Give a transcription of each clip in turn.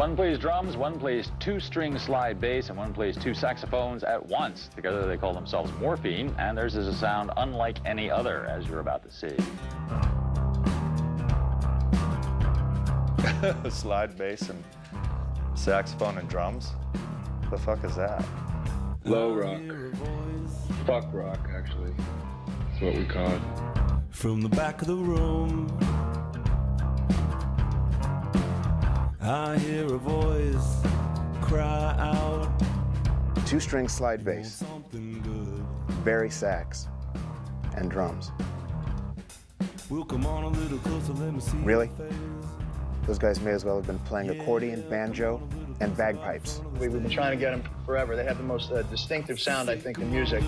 One plays drums, one plays two-string slide bass, and one plays two saxophones at once. Together they call themselves Morphine, and theirs is a sound unlike any other, as you're about to see. Slide bass and saxophone and drums? The fuck is that? Low rock. Fuck rock, actually. That's what we call it. From the back of the room, I hear a voice cry out. Two-string slide bass, bari sax, and drums. We'll come on a little closer, let me see. Really? Those guys may as well have been playing accordion, banjo, and bagpipes. We've been trying to get them forever. They have the most distinctive sound, I think, in music.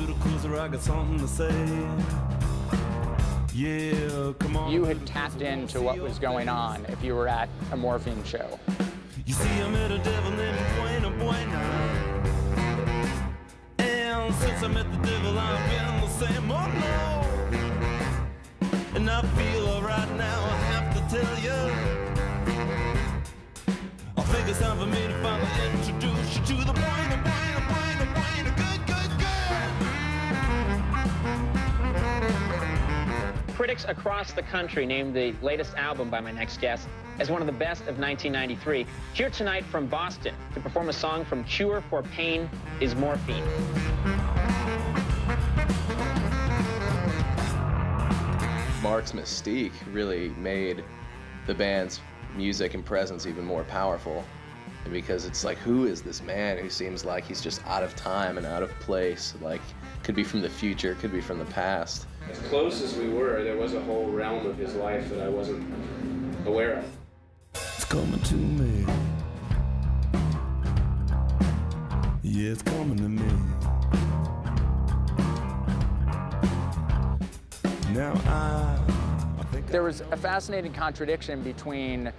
Yeah, come on. You had tapped into what was going on if you were at a Morphine show. You see, I met a devil named Buena Buena. And since I met the devil, I've been the same. Oh no. And I feel alright now, I have to tell you. I think it's time for me to finally introduce you to the Buena Buena Buena Buena good, good, good. Critics across the country named the latest album by my next guest as one of the best of 1993. Here tonight from Boston to perform a song from Cure for Pain is Morphine. Mark's mystique really made the band's music and presence even more powerful, because it's like, who is this man who seems like he's just out of time and out of place? Like, could be from the future, could be from the past. As close as we were, there was a whole realm of his life that I wasn't aware of. It's coming to me. Yeah, it's coming to me. Now I think There was a fascinating contradiction between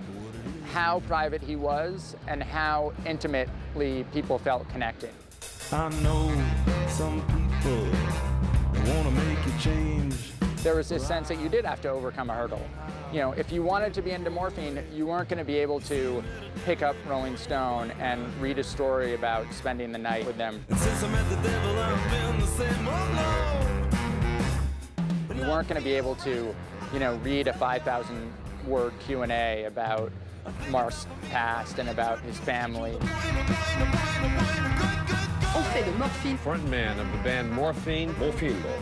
how private he was and how intimately people felt connected. I know some people want to make you change. There was this sense that you did have to overcome a hurdle. You know, if you wanted to be into Morphine, you weren't going to be able to pick up Rolling Stone and read a story about spending the night with them. And since I met the devil, I've been the same. Oh no. You weren't going to be able to, you know, read a 5,000-word Q&A about Mark's past and about his family. Frontman of the band Morphine,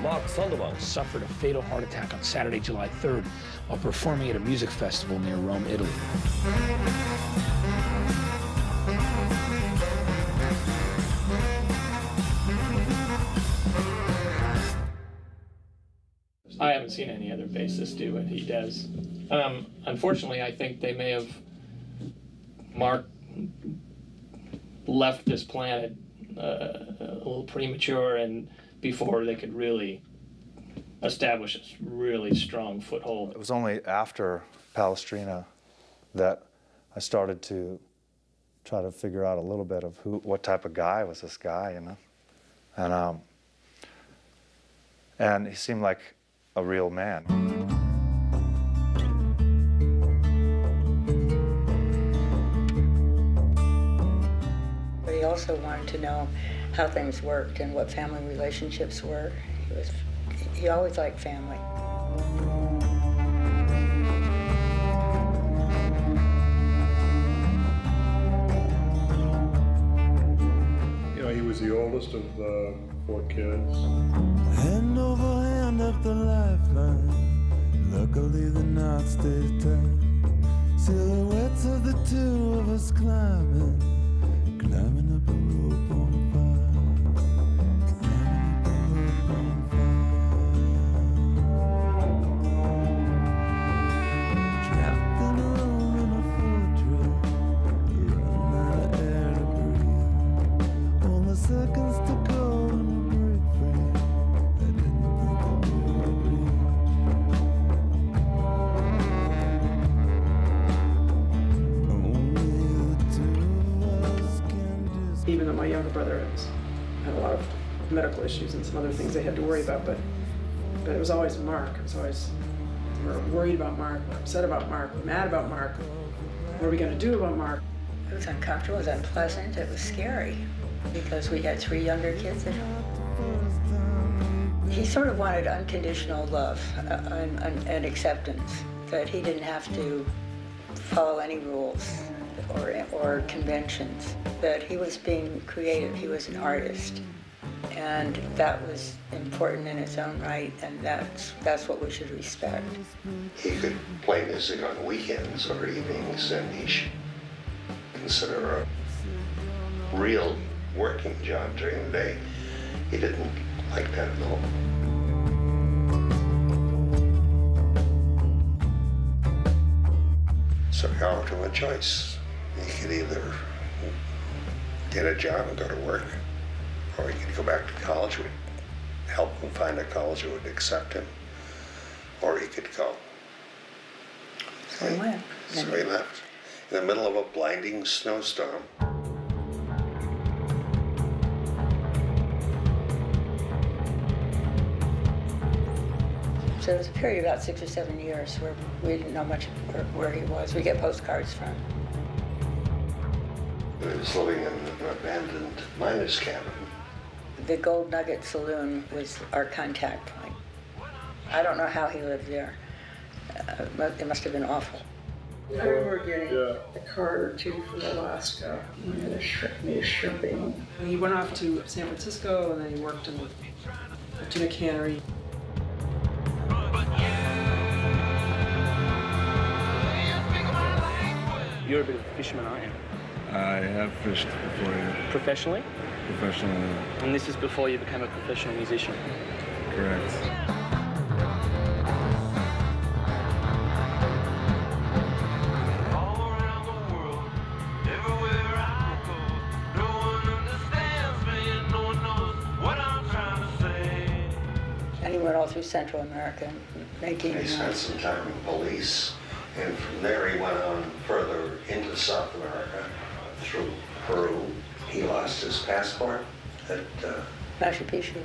Mark Sandman, suffered a fatal heart attack on Saturday, July 3rd, while performing at a music festival near Rome, Italy. I haven't seen any other bassist do what he does. Unfortunately, I think they may have... Mark left this planet a little premature, and before they could really establish a really strong foothold. It was only after Palestrina that I started to try to figure out a little bit of what type of guy was this guy, you know? And he seemed like a real man. He also wanted to know how things worked and what family relationships were. He always liked family. You know, he was the oldest of 4 kids. Hand over hand up the lifeline. Luckily the knot stayed tight. Silhouettes of the two of us climbing up a rope on fire. Trapped in a room in a fortress, running out of air to breathe. Only seconds to go and break free. I didn't think I would reach. Only the two of us can just... Even though my younger brother had a lot of medical issues and some other things they had to worry about, but it was always Mark. It was always, we're worried about Mark, we're upset about Mark, we're mad about Mark. What are we going to do about Mark? It was uncomfortable, it was unpleasant, it was scary because we had 3 younger kids at home. He sort of wanted unconditional love and acceptance, that he didn't have to follow any rules or conventions, that he was being creative, he was an artist. And that was important in its own right, and that's what we should respect. He could play music on weekends or evenings, and he should consider a real working job during the day. He didn't like that at all. So he offered him a choice. He could either get a job and go to work, or he could go back to college, we'd help him find a college that would accept him, or he could go. So he went. So he left in the middle of a blinding snowstorm. So there was a period of about 6 or 7 years where we didn't know much where he was. We get postcards from. He was living in an abandoned miner's cabin. The Gold Nugget Saloon was our contact point. I don't know how he lived there. It must have been awful. I remember getting a card or 2 from Alaska. He had a shrimping. He went off to San Francisco, and then he worked in the tuna cannery. You're a bit of a fisherman, aren't you? I have fished before, yeah. Professionally? Professionally, yeah. And this is before you became a professional musician? Correct. And he went all through Central America making... He spent some time in police. And from there he went on further into South America, through Peru. He lost his passport at Machu Picchu.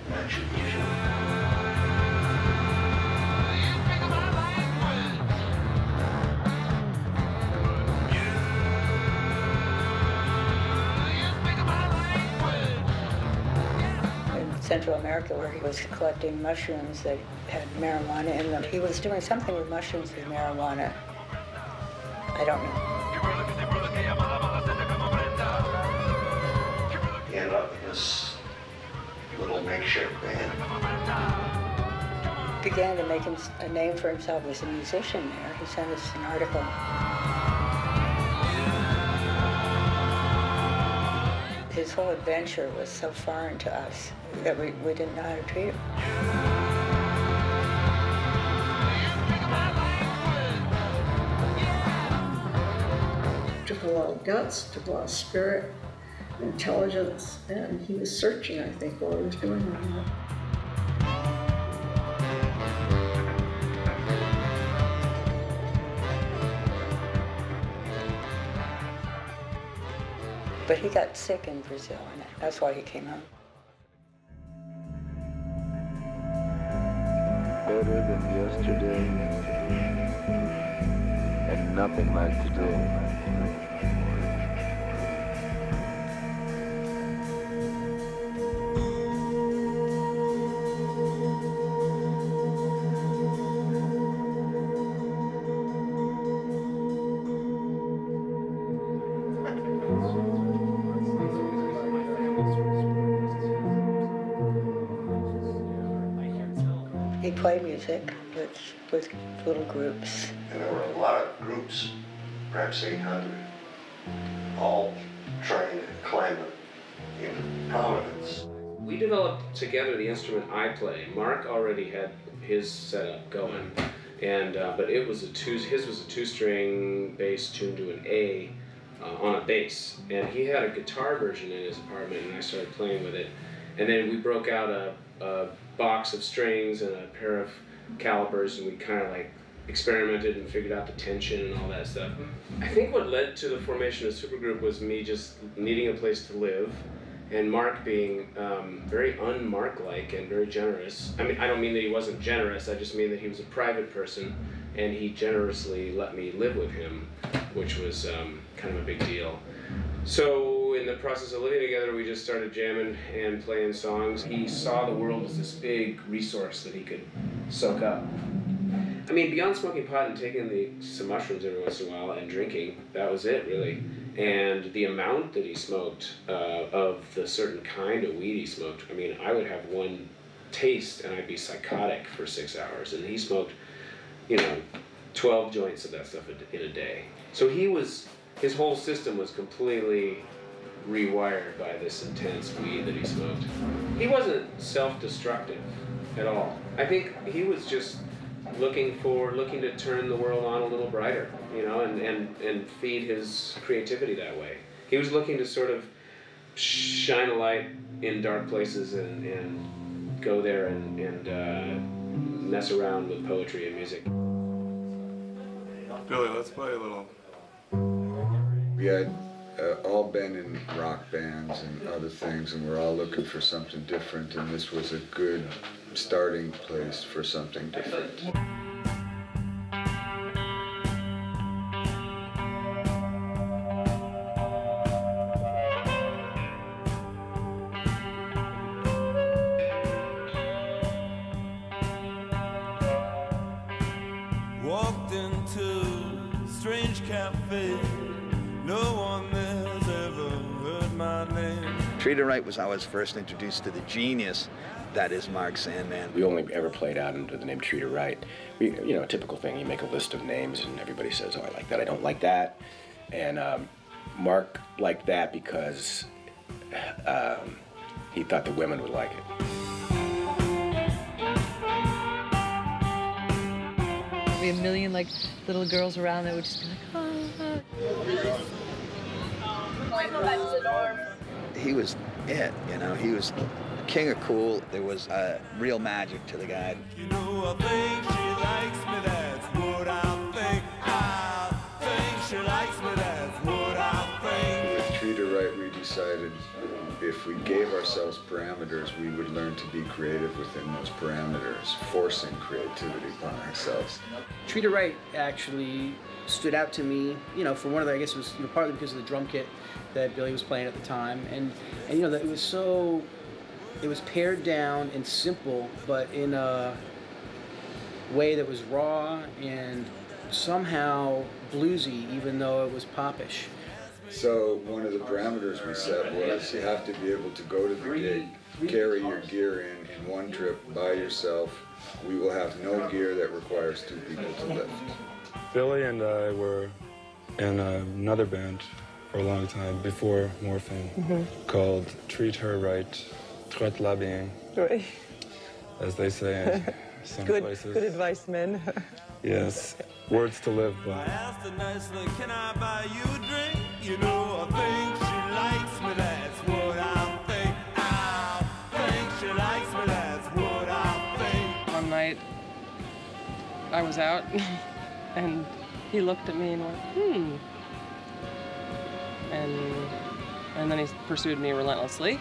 In Central America, where he was collecting mushrooms that had marijuana in them. He was doing something with mushrooms with marijuana. I don't know. He ended up in this little makeshift band. Began to make a name for himself as a musician there. He sent us an article. His whole adventure was so foreign to us that we didn't know how to treat him. Took a lot of guts, took a lot of spirit, intelligence, and he was searching, I think, while he was doing all that. But he got sick in Brazil, and that's why he came home. Better than yesterday, and nothing like today. He played music with little groups. And there were a lot of groups, perhaps 800, all trying to climb into prominence. We developed together the instrument I play. Mark already had his setup going, and but his was a 2-string bass tuned to an A on a bass, and he had a guitar version in his apartment, and I started playing with it, and then we broke out a box of strings and a pair of calipers, and we kind of like experimented and figured out the tension and all that stuff. I think what led to the formation of the supergroup was me just needing a place to live, and Mark being very un-Mark-like and very generous. I mean, I don't mean that he wasn't generous, I just mean that he was a private person, and he generously let me live with him, which was kind of a big deal. So in the process of living together, we just started jamming and playing songs. He saw the world as this big resource that he could soak up. I mean, beyond smoking pot and taking some mushrooms every once in a while and drinking, that was it, really. And the amount that he smoked of the certain kind of weed he smoked, I mean, I would have one taste and I'd be psychotic for 6 hours. And he smoked, you know, 12 joints of that stuff in a day. So his whole system was completely rewired by this intense weed that he smoked. He wasn't self-destructive at all. I think he was just looking to turn the world on a little brighter, you know, and feed his creativity that way. He was looking to sort of shine a light in dark places and go there and mess around with poetry and music. Billy, let's play a little. We had all been in rock bands and other things, and we're all looking for something different, and this was a good starting place for something different. Walked into a strange cafe. No one there's ever heard my name. Traet Her Right was how I was first introduced to the genius that is Mark Sandman. We only ever played out under the name Traet Her Right. You know, a typical thing, you make a list of names and everybody says, oh, I like that, I don't like that. And Mark liked that because he thought the women would like it. We had a million like little girls around that would just be like, oh. He was it, you know, he was king of cool. There was real magic to the guy. You know, I think she likes me, that's what I think. I think she likes me, that's what I think. With Traet Her Right, we decided if we gave ourselves parameters, we would learn to be creative within those parameters, forcing creativity upon ourselves. Traet Her Right actually stood out to me, you know, for one of the, I guess it was, you know, partly because of the drum kit that Billy was playing at the time, and you know, that it was so, it was pared down and simple, but in a way that was raw and somehow bluesy, even though it was popish. So one of the parameters we set was you have to be able to go to the gig, carry your gear in one trip by yourself. We will have no gear that requires two people to lift. Billy and I were in another band for a long time before Morphine called Traet Her Right, Traet la bien, Oui. as they say in some places. Good advice, men. Yes, words to live by. I asked her nicely, can I buy you a drink? You know, I think she likes me, that's what I think. I think she likes me, that's what I think. One night, I was out, and he looked at me and went, And then he pursued me relentlessly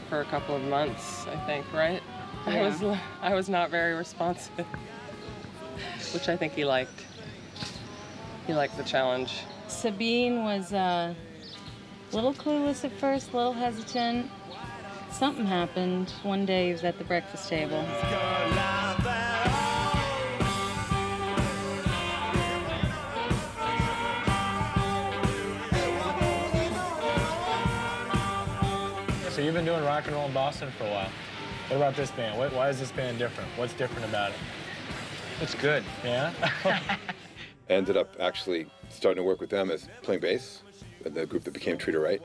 for a couple of months, I think, right? Yeah. I was not very responsive, which I think he liked. He liked the challenge. Sabine was a little clueless at first, a little hesitant. Something happened. One day he was at the breakfast table. So you've been doing rock and roll in Boston for a while. What about this band? Why is this band different? What's different about it? It's good. Yeah? Ended up actually starting to work with them as playing bass, the group that became Traet Her Right.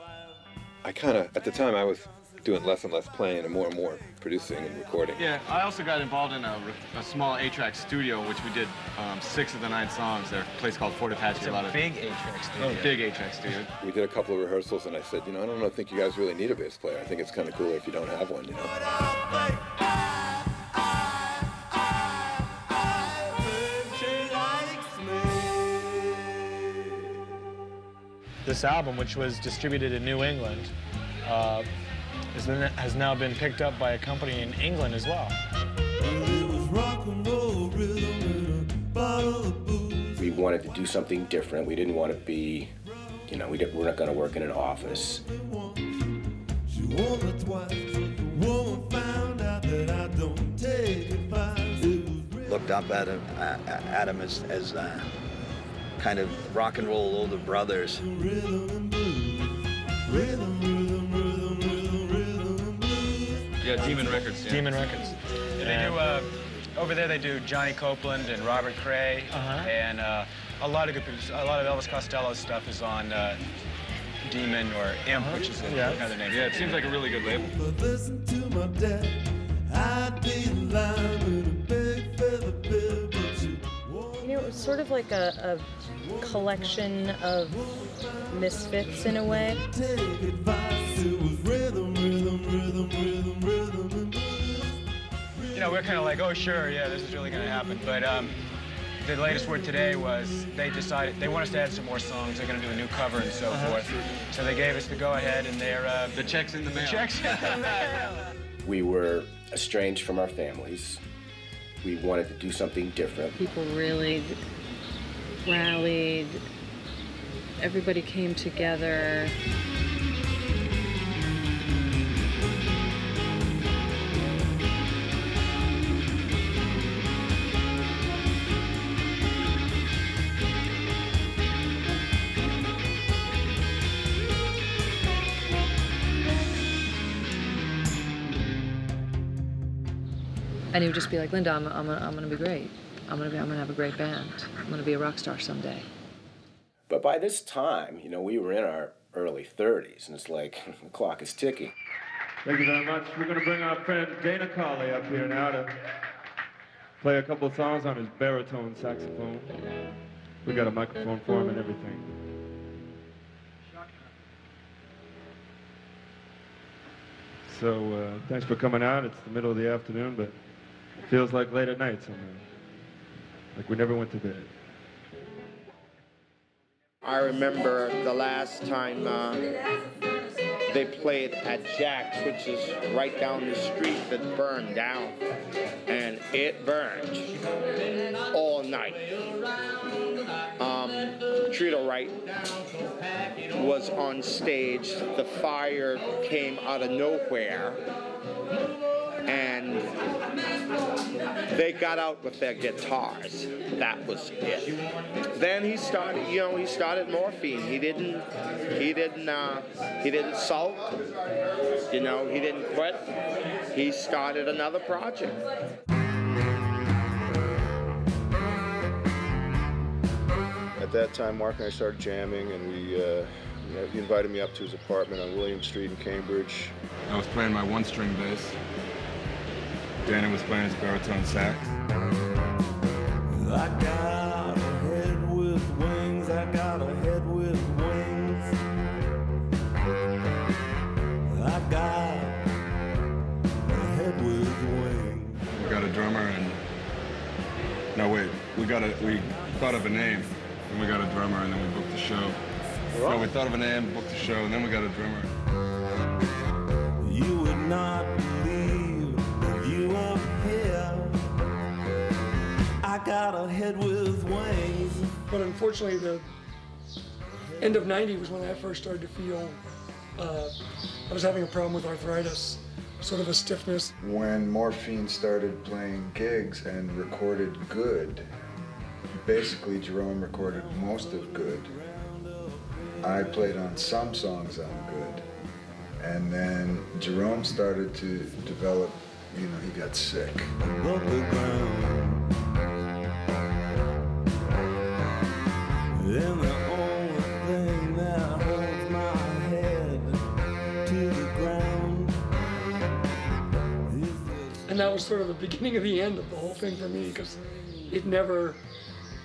I kind of, at the time, I was doing less and less playing and more producing and recording. Yeah, I also got involved in a small 8-track studio, which we did 6 of the 9 songs. There's a place called Fort Apache. It's a big 8-track studio. Oh, big 8-track studio. We did a couple of rehearsals, and I said, you know, I think you guys really need a bass player. I think it's kind of cooler if you don't have one, you know. This album, which was distributed in New England, has now been picked up by a company in England as well. We wanted to do something different. We didn't want to be You know, we're not going to work in an office. Looked up at him as kind of rock and roll older brothers. Yeah, Demon Records. Yeah. Demon Records. They do, over there they do Johnny Copeland and Robert Cray, and a lot of good producers. A lot of Elvis Costello's stuff is on Demon or Imp, which is another name. Yeah, it seems like a really good label. Listen to my dad. I'd be alive with a big feather bed, but You know, it was sort of like a collection of misfits in a way. take advice. It was rhythm, rhythm, rhythm, rhythm, rhythm. You know, we're kind of like, oh, sure, yeah, this is really going to happen. But the latest word today was they decided they want us to add some more songs. They're going to do a new cover and so forth. So they gave us the go-ahead, and they're... the check's in the mail. The check's in the mail. We were estranged from our families. We wanted to do something different. People really rallied. Everybody came together. And he would just be like, Linda, I'm gonna be great. I'm gonna have a great band. I'm gonna be a rock star someday. But by this time, you know, we were in our early 30s, and it's like the clock is ticking. Thank you very much. We're going to bring our friend Dana Colley up here now to play a couple of songs on his baritone saxophone. We got a microphone for him and everything. So thanks for coming out. It's the middle of the afternoon, but it feels like late at night somewhere. Like we never went to bed. I remember the last time they played at Jack's, which is right down the street, that burned down. And it burned all night. Traet Her Right was on stage. The fire came out of nowhere. And they got out with their guitars. That was it. Then he started, you know, he started Morphine. He didn't sulk. You know, he didn't quit. He started another project. At that time, Mark and I started jamming, and he invited me up to his apartment on William Street in Cambridge. I was playing my one-string bass. Danny was playing his baritone sax. I got a head with wings. I got a head with wings. I got a head with wings. We got a drummer and... No, wait. We thought of a name, and we got a drummer, and then we booked the show. So we thought of a name, booked the show, and then we got a drummer. You would not believe if you were here. I got a head with wings. But unfortunately, the end of '90 was when I first started to feel I was having a problem with arthritis, sort of a stiffness. When Morphine started playing gigs and recorded Good, basically Jerome recorded most of Good. I played on some songs on Good. And then Jerome started to develop, you know, he got sick. Above the ground. And the only thing that holds my head to the ground. And that was sort of the beginning of the end of the whole thing for me, because it never,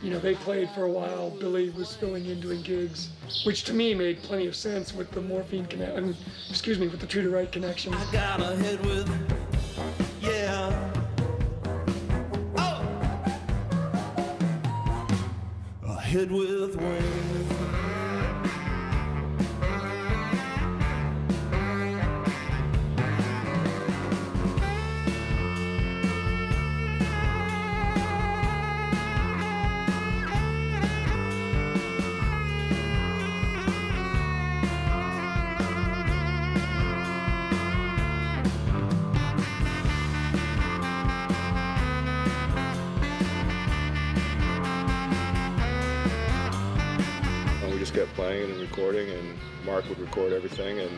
you know, they played for a while. Billy was filling in doing gigs, which to me made plenty of sense with the Morphine connection. With the Traet Her Right connection. I got a head with, yeah. Oh! A head with wings. playing and recording, and Mark would record everything, and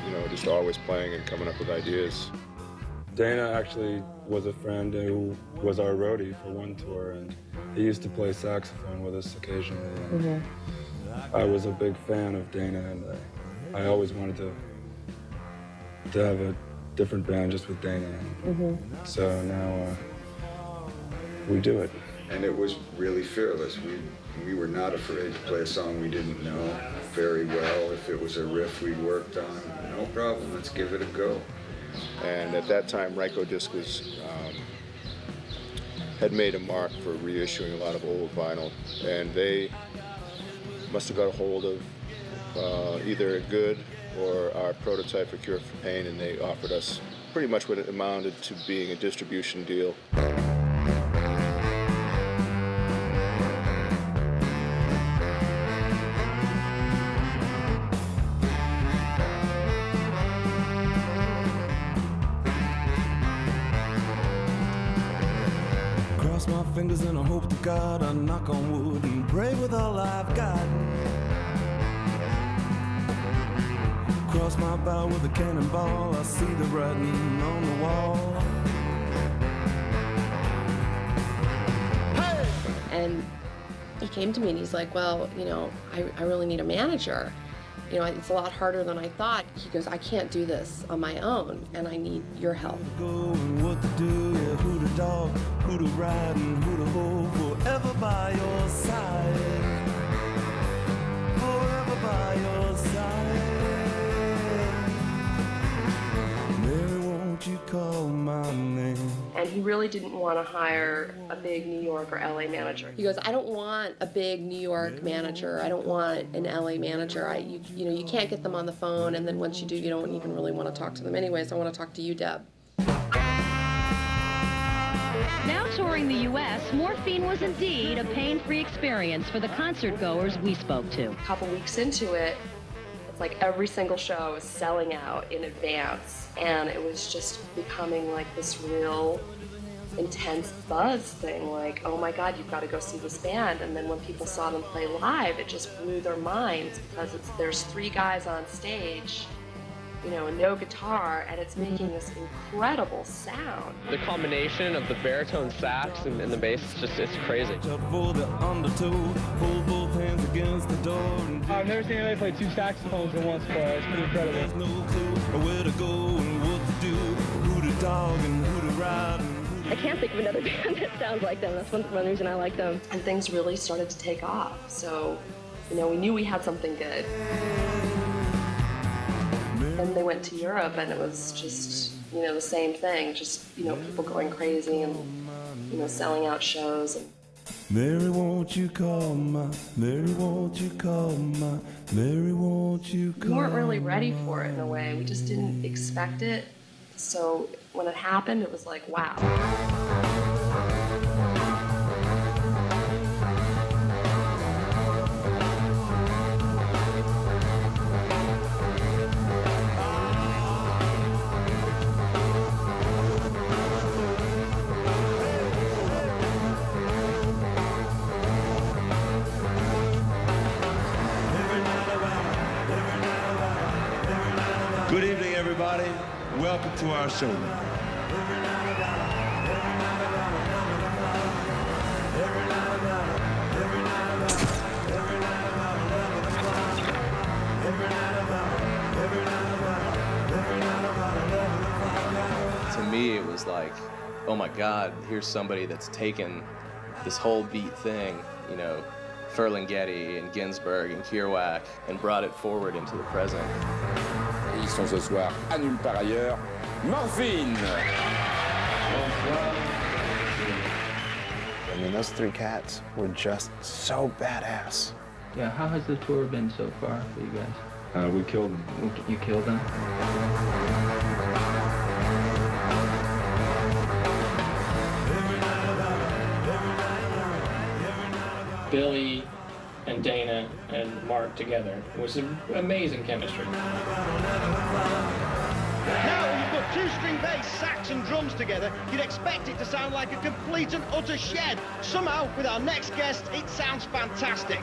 you know, just always playing and coming up with ideas. Dana actually was a friend who was our roadie for one tour, and he used to play saxophone with us occasionally. And I was a big fan of Dana, and I always wanted to have a different band just with Dana. So now we do it. And it was really fearless. We were not afraid to play a song we didn't know very well. If it was a riff we worked on, no problem, let's give it a go. And at that time, Rykodisc was had made a mark for reissuing a lot of old vinyl, and they must have got a hold of either a good or our prototype for Cure for Pain, and they offered us pretty much what it amounted to being a distribution deal. My fingers and I hope to God I knock on wood and pray with all I've got. Cross my bow with a cannonball, I see the writing on the wall. Hey! And he came to me and he's like, well, you know, I really need a manager. You know, it's a lot harder than I thought. He goes, I can't do this on my own, and I need your help. What to do, yeah, who to dog, who to ride, and who to hold, forever by your side. Forever by your side. Mary, won't you call my name? And he really didn't want to hire a big New York or LA manager. He goes, I don't want a big New York manager. I don't want an LA manager. You know, you can't get them on the phone, and then once you do, you don't even really want to talk to them anyways. I want to talk to you, Deb. Now touring the U.S., Morphine was indeed a pain-free experience for the concert goers we spoke to. A couple weeks into it, it's like every single show is selling out in advance. And it was just becoming like this real intense buzz thing, like, oh my God, you've got to go see this band. And then when people saw them play live, it just blew their minds because there's 3 guys on stage, you know, and no guitar, and it's making this incredible sound. The combination of the baritone sax and the bass, it's crazy. I've never seen anybody play 2 saxophones at once before. It's pretty incredible. There's no clue where to go and what to do, who to dog and who to ride. I can't think of another band that sounds like them. That's one reason I like them. And things really started to take off. So, you know, we knew we had something good. Then they went to Europe, and it was just, you know, the same thing. Just, you know, people going crazy and, you know, selling out shows. And Mary, won't you call my, Mary, won't you call my, Mary, won't you call. We weren't really ready for it in a way. We just didn't expect it. So when it happened, it was like, wow. Good evening, everybody. Welcome to our show. To me, it was like, oh my God, here's somebody that's taken this whole beat thing, you know, Ferlinghetti and Ginsberg and Kerouac, and brought it forward into the present. Ils sont ce soir à nulle part ailleurs, Morphine. I mean, those 3 cats were just so badass. Yeah, how has the tour been so far for you guys? We killed them. You killed them? Billy and Dana and Mark together was an amazing chemistry. Now you put 2-string bass, sax and drums together, you'd expect it to sound like a complete and utter shed. Somehow, with our next guest, it sounds fantastic.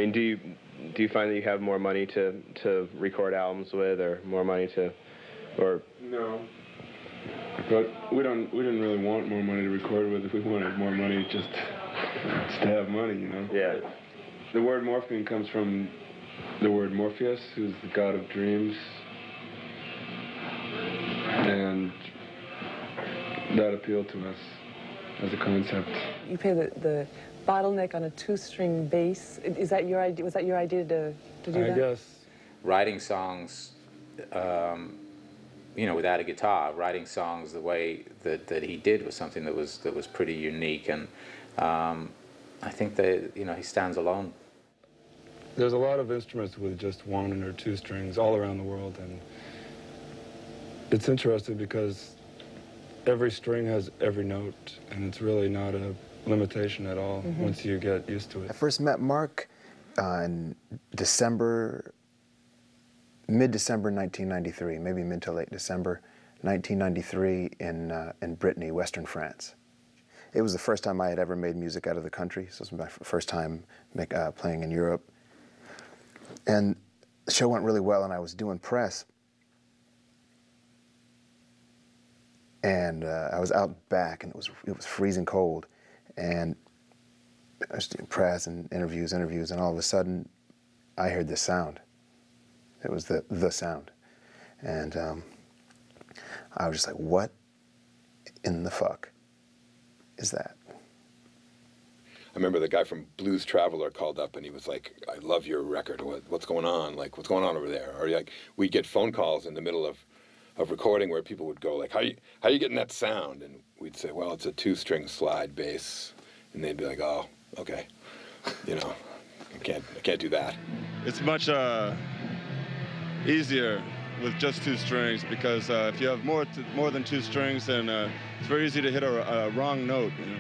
mean, do you find that you have more money to record albums with, or more money to, or? No. But we didn't really want more money to record with. If we wanted more money, just to have money, you know. Yeah. The word Morphine comes from the word Morpheus, who's the god of dreams, and that appealed to us as a concept. You play the bottleneck on a two-string bass. Is that your idea? Was that your idea to do that? I guess. Writing songs, you know, without a guitar, writing songs the way that he did was something that was pretty unique, and I think that, you know, he stands alone. There's a lot of instruments with just one or two strings all around the world, and it's interesting because every string has every note, and it's really not a limitation at all once you get used to it. I first met Mark in mid-December 1993, maybe mid to late December 1993 in Brittany, Western France. It was the first time I had ever made music out of the country, so it was my first time playing in Europe. And the show went really well, and I was doing press. And I was out back, and it was freezing cold. And I was doing press and interviews, and all of a sudden, I heard this sound. It was the sound. And I was just like, what in the fuck is that? I remember the guy from Blues Traveler called up and he was like, I love your record. What's going on? Like, what's going on over there? Or like, we'd get phone calls in the middle of recording where people would go like, how you getting that sound? And we'd say, well, it's a two-string slide bass. And they'd be like, oh, okay. You know, I can't do that. It's much easier with just two strings, because if you have more than two strings, then it's very easy to hit a wrong note. You know?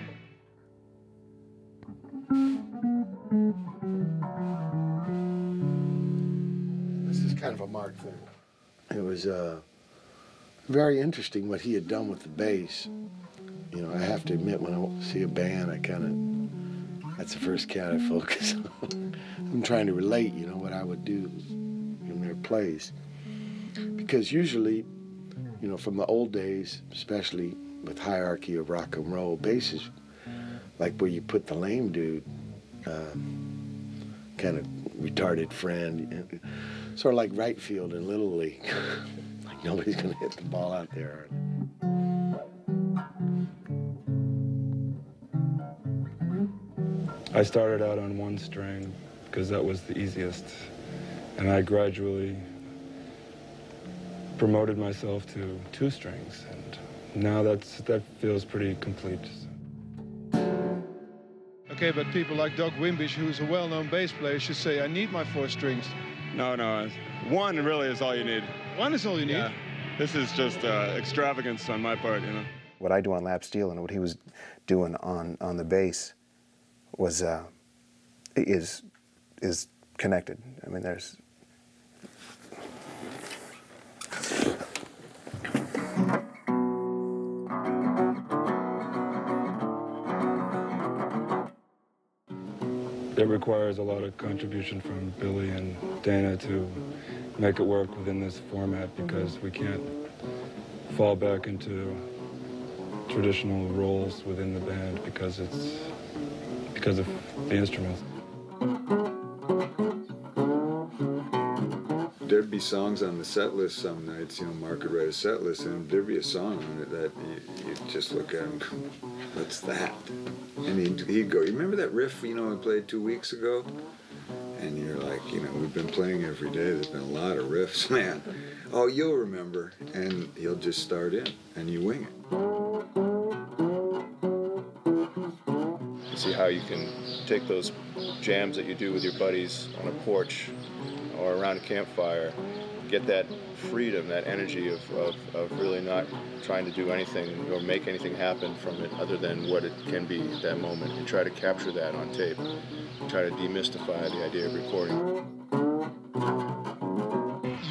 This is kind of a Mark thing. It was very interesting what he had done with the bass. You know, I have to admit, when I see a band, that's the first cat I focus on. I'm trying to relate, you know, what I would do in their plays. Because usually, you know, from the old days, especially with hierarchy of rock and roll, bass is like where you put the lame dude, kind of retarded friend, sort of like right field in Little League. Like nobody's gonna hit the ball out there. I started out on one string because that was the easiest, and I gradually promoted myself to two strings, and now that feels pretty complete. Okay, but people like Doug Wimbish, who's a well-known bass player, should say, I need my four strings. No, one really is all you need. One is all you need? Yeah. This is just extravagance on my part, you know. What I do on lap steel and what he was doing on the bass was is connected. I mean, there's. It requires a lot of contribution from Billy and Dana to make it work within this format, because we can't fall back into traditional roles within the band because of the instruments. There'd be songs on the set list some nights, you know, Mark would write a set list and there'd be a song on it that you'd just look at him, what's that? And he'd go, you remember that riff, you know, we played 2 weeks ago? And you're like, you know, we've been playing every day, there's been a lot of riffs, man. Oh, you'll remember. And he'll just start in and you wing it. You see how you can take those jams that you do with your buddies on a porch or around a campfire, get that freedom, that energy of really not trying to do anything or make anything happen from it other than what it can be at that moment, and try to capture that on tape, try to demystify the idea of recording.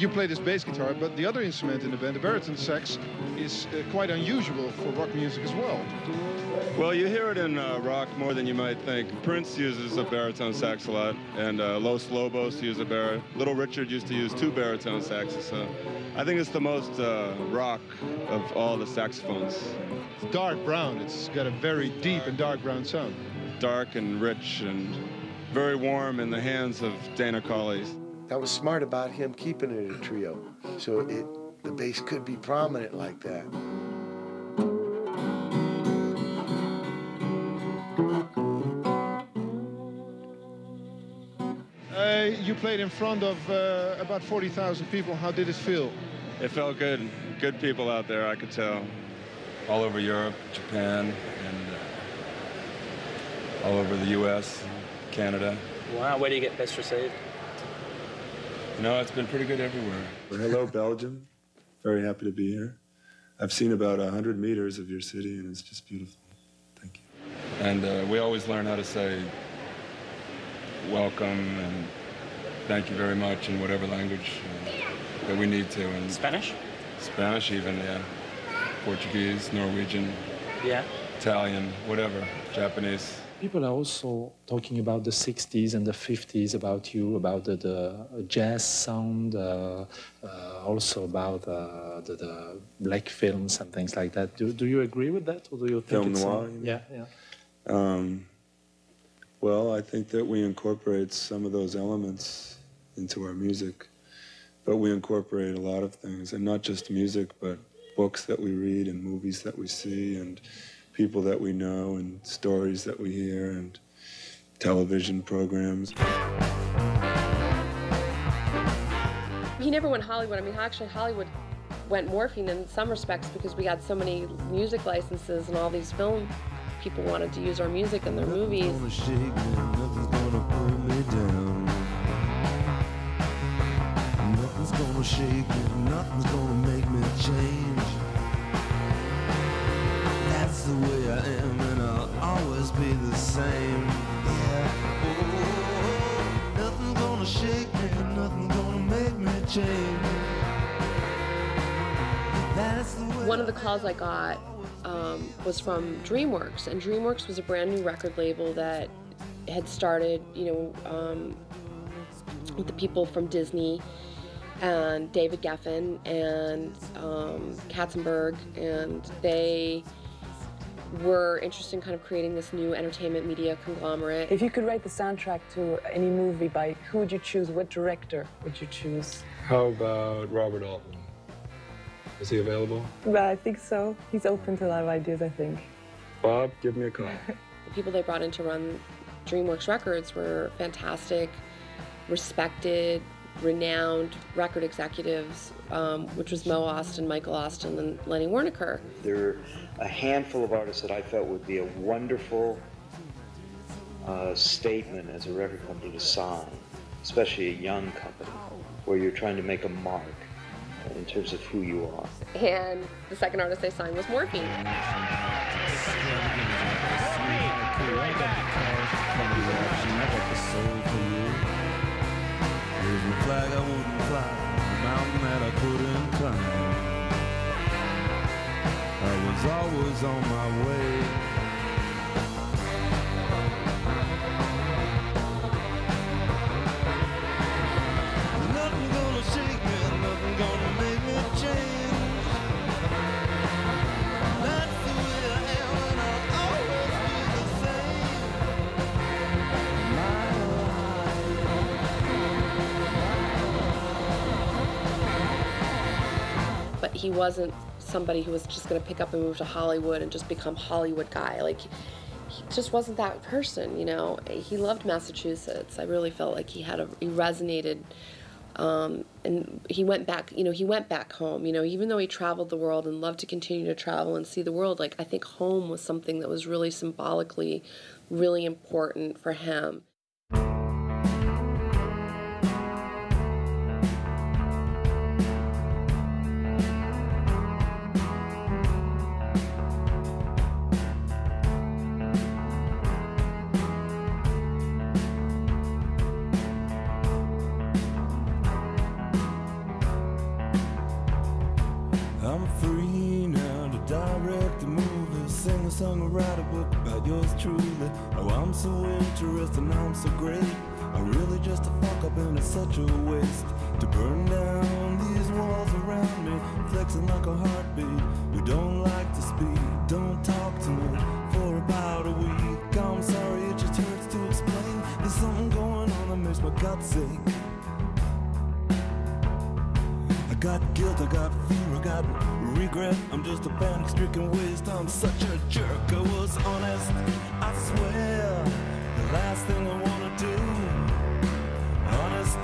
you play this bass guitar, but the other instrument in the band, the baritone sax, is quite unusual for rock music as well. Well, you hear it in rock more than you might think. Prince uses a baritone sax a lot, and Los Lobos use a baritone. Little Richard used to use 2 baritone saxes, so I think it's the most rock of all the saxophones. It's dark brown. It's got a very deep and dark brown sound. Dark and rich and very warm in the hands of Dana Colley. That was smart about him keeping it a trio, so the bass could be prominent like that. You played in front of about 40,000 people. How did it feel? It felt good. Good people out there, I could tell. All over Europe, Japan, and all over the U.S., Canada. Wow, where do you get best received? You know, it's been pretty good everywhere. Hello, Belgium. Very happy to be here. I've seen about 100 meters of your city, and it's just beautiful. Thank you. And we always learn how to say welcome and thank you very much in whatever language that we need to. And Spanish? Spanish even, yeah. Portuguese, Norwegian, yeah, Italian, whatever, Japanese. People are also talking about the 60s and the 50s, about you, about the jazz sound, also about the black films and things like that. Do you agree with that, or do you think Film it's noir? Yeah. Well, I think that we incorporate some of those elements into our music, but we incorporate a lot of things, and not just music, but books that we read and movies that we see and people that we know and stories that we hear and television programs. He never went Hollywood. I mean, actually, Hollywood went Morphine in some respects because we got so many music licenses and all these film people wanted to use our music in their movies. Nothing's gonna shake me, nothing's gonna pull me down. Nothing's gonna shake me, nothing's gonna make me change. That's the way I am, and I'll always be the same. Yeah. Oh, nothing's gonna shake me, nothing's gonna make me change. That's the way. One of the calls I got was from DreamWorks, and DreamWorks was a brand new record label that had started, you know, with the people from Disney and David Geffen and Katzenberg, and they were interested in kind of creating this new entertainment media conglomerate. If you could write the soundtrack to any movie, by who would you choose? What director would you choose? How about Robert Altman? Is he available? Well, I think so. He's open to a lot of ideas, I think. Bob, give me a call. The people they brought in to run DreamWorks Records were fantastic, respected, renowned record executives, which was Mo Austin, Michael Austin, and Lenny Wernicker. There are a handful of artists that I felt would be a wonderful statement as a record company to sign, especially a young company, where you're trying to make a mark in terms of who you are. And the second artist they signed was Morphine. Here's my flag, I wouldn't fly, the mountain that I couldn't climb. I was always on my way. Nothing gonna shake me, nothing gonna make me change. That's the way I am, and I'll always be the same. But he wasn't somebody who was just going to pick up and move to Hollywood and just become Hollywood guy. Like, he just wasn't that person, you know. He loved Massachusetts. I really felt like he resonated, and he went back, you know, he went back home, you know, even though he traveled the world and loved to continue to travel and see the world. Like, I think home was something that was really symbolically really important for him. song or write a book about yours truly. Oh, I'm so interesting, I'm so great. I'm really just a fuck up and it's such a waste to burn down these walls around me, flexing like a heartbeat. We don't like to speak, don't talk to me for about a week. I'm sorry, it just hurts to explain. There's something going on that makes my gut sick. I got guilt, I got fear, I got regret. I'm just a panic-stricken waste. I'm such a jerk. I was honest, I swear. The last thing I wanna do. Honest,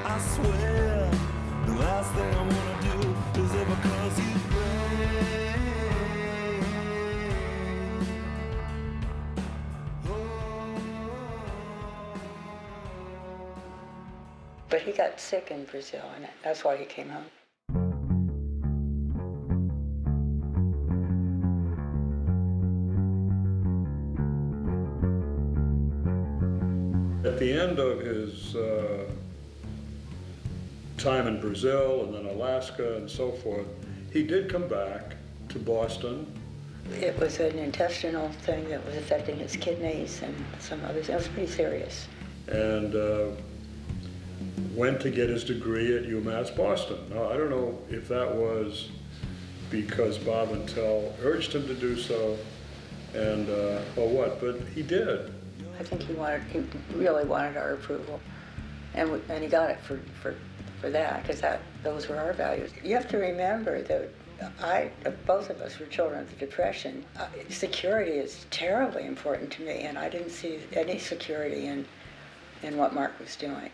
I swear. The last thing I wanna do is ever cause you pain. But he got sick in Brazil, and that's why he came home. At the end of his time in Brazil and then Alaska and so forth, he did come back to Boston. It was an intestinal thing that was affecting his kidneys and some others. It was pretty serious. And went to get his degree at UMass Boston. Now, I don't know if that was because Bob and Tel urged him to do so, and or what, but he did. I think he really wanted our approval, and he got it for that, because those were our values. You have to remember that both of us were children of the Depression. Security is terribly important to me, and I didn't see any security in what Mark was doing.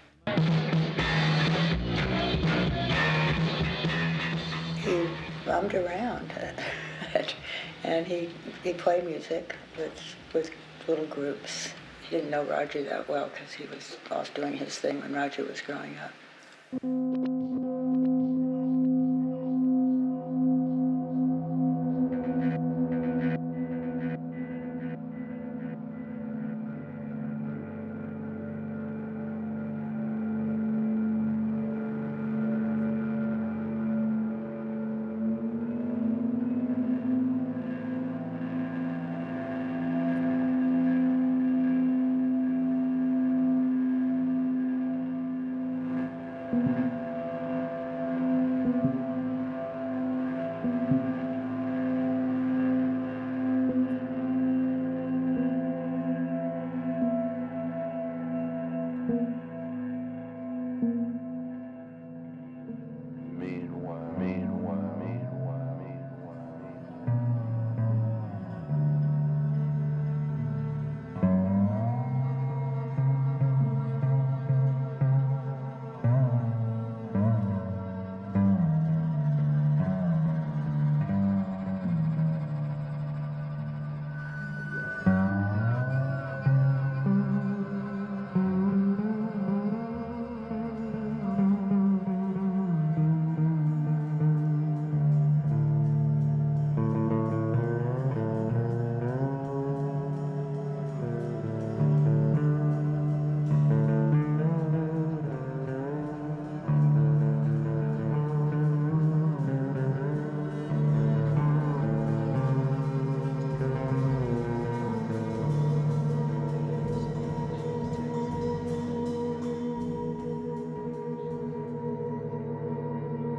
He bummed around, and he played music with little groups. He didn't know Roger that well because he was off doing his thing when Roger was growing up.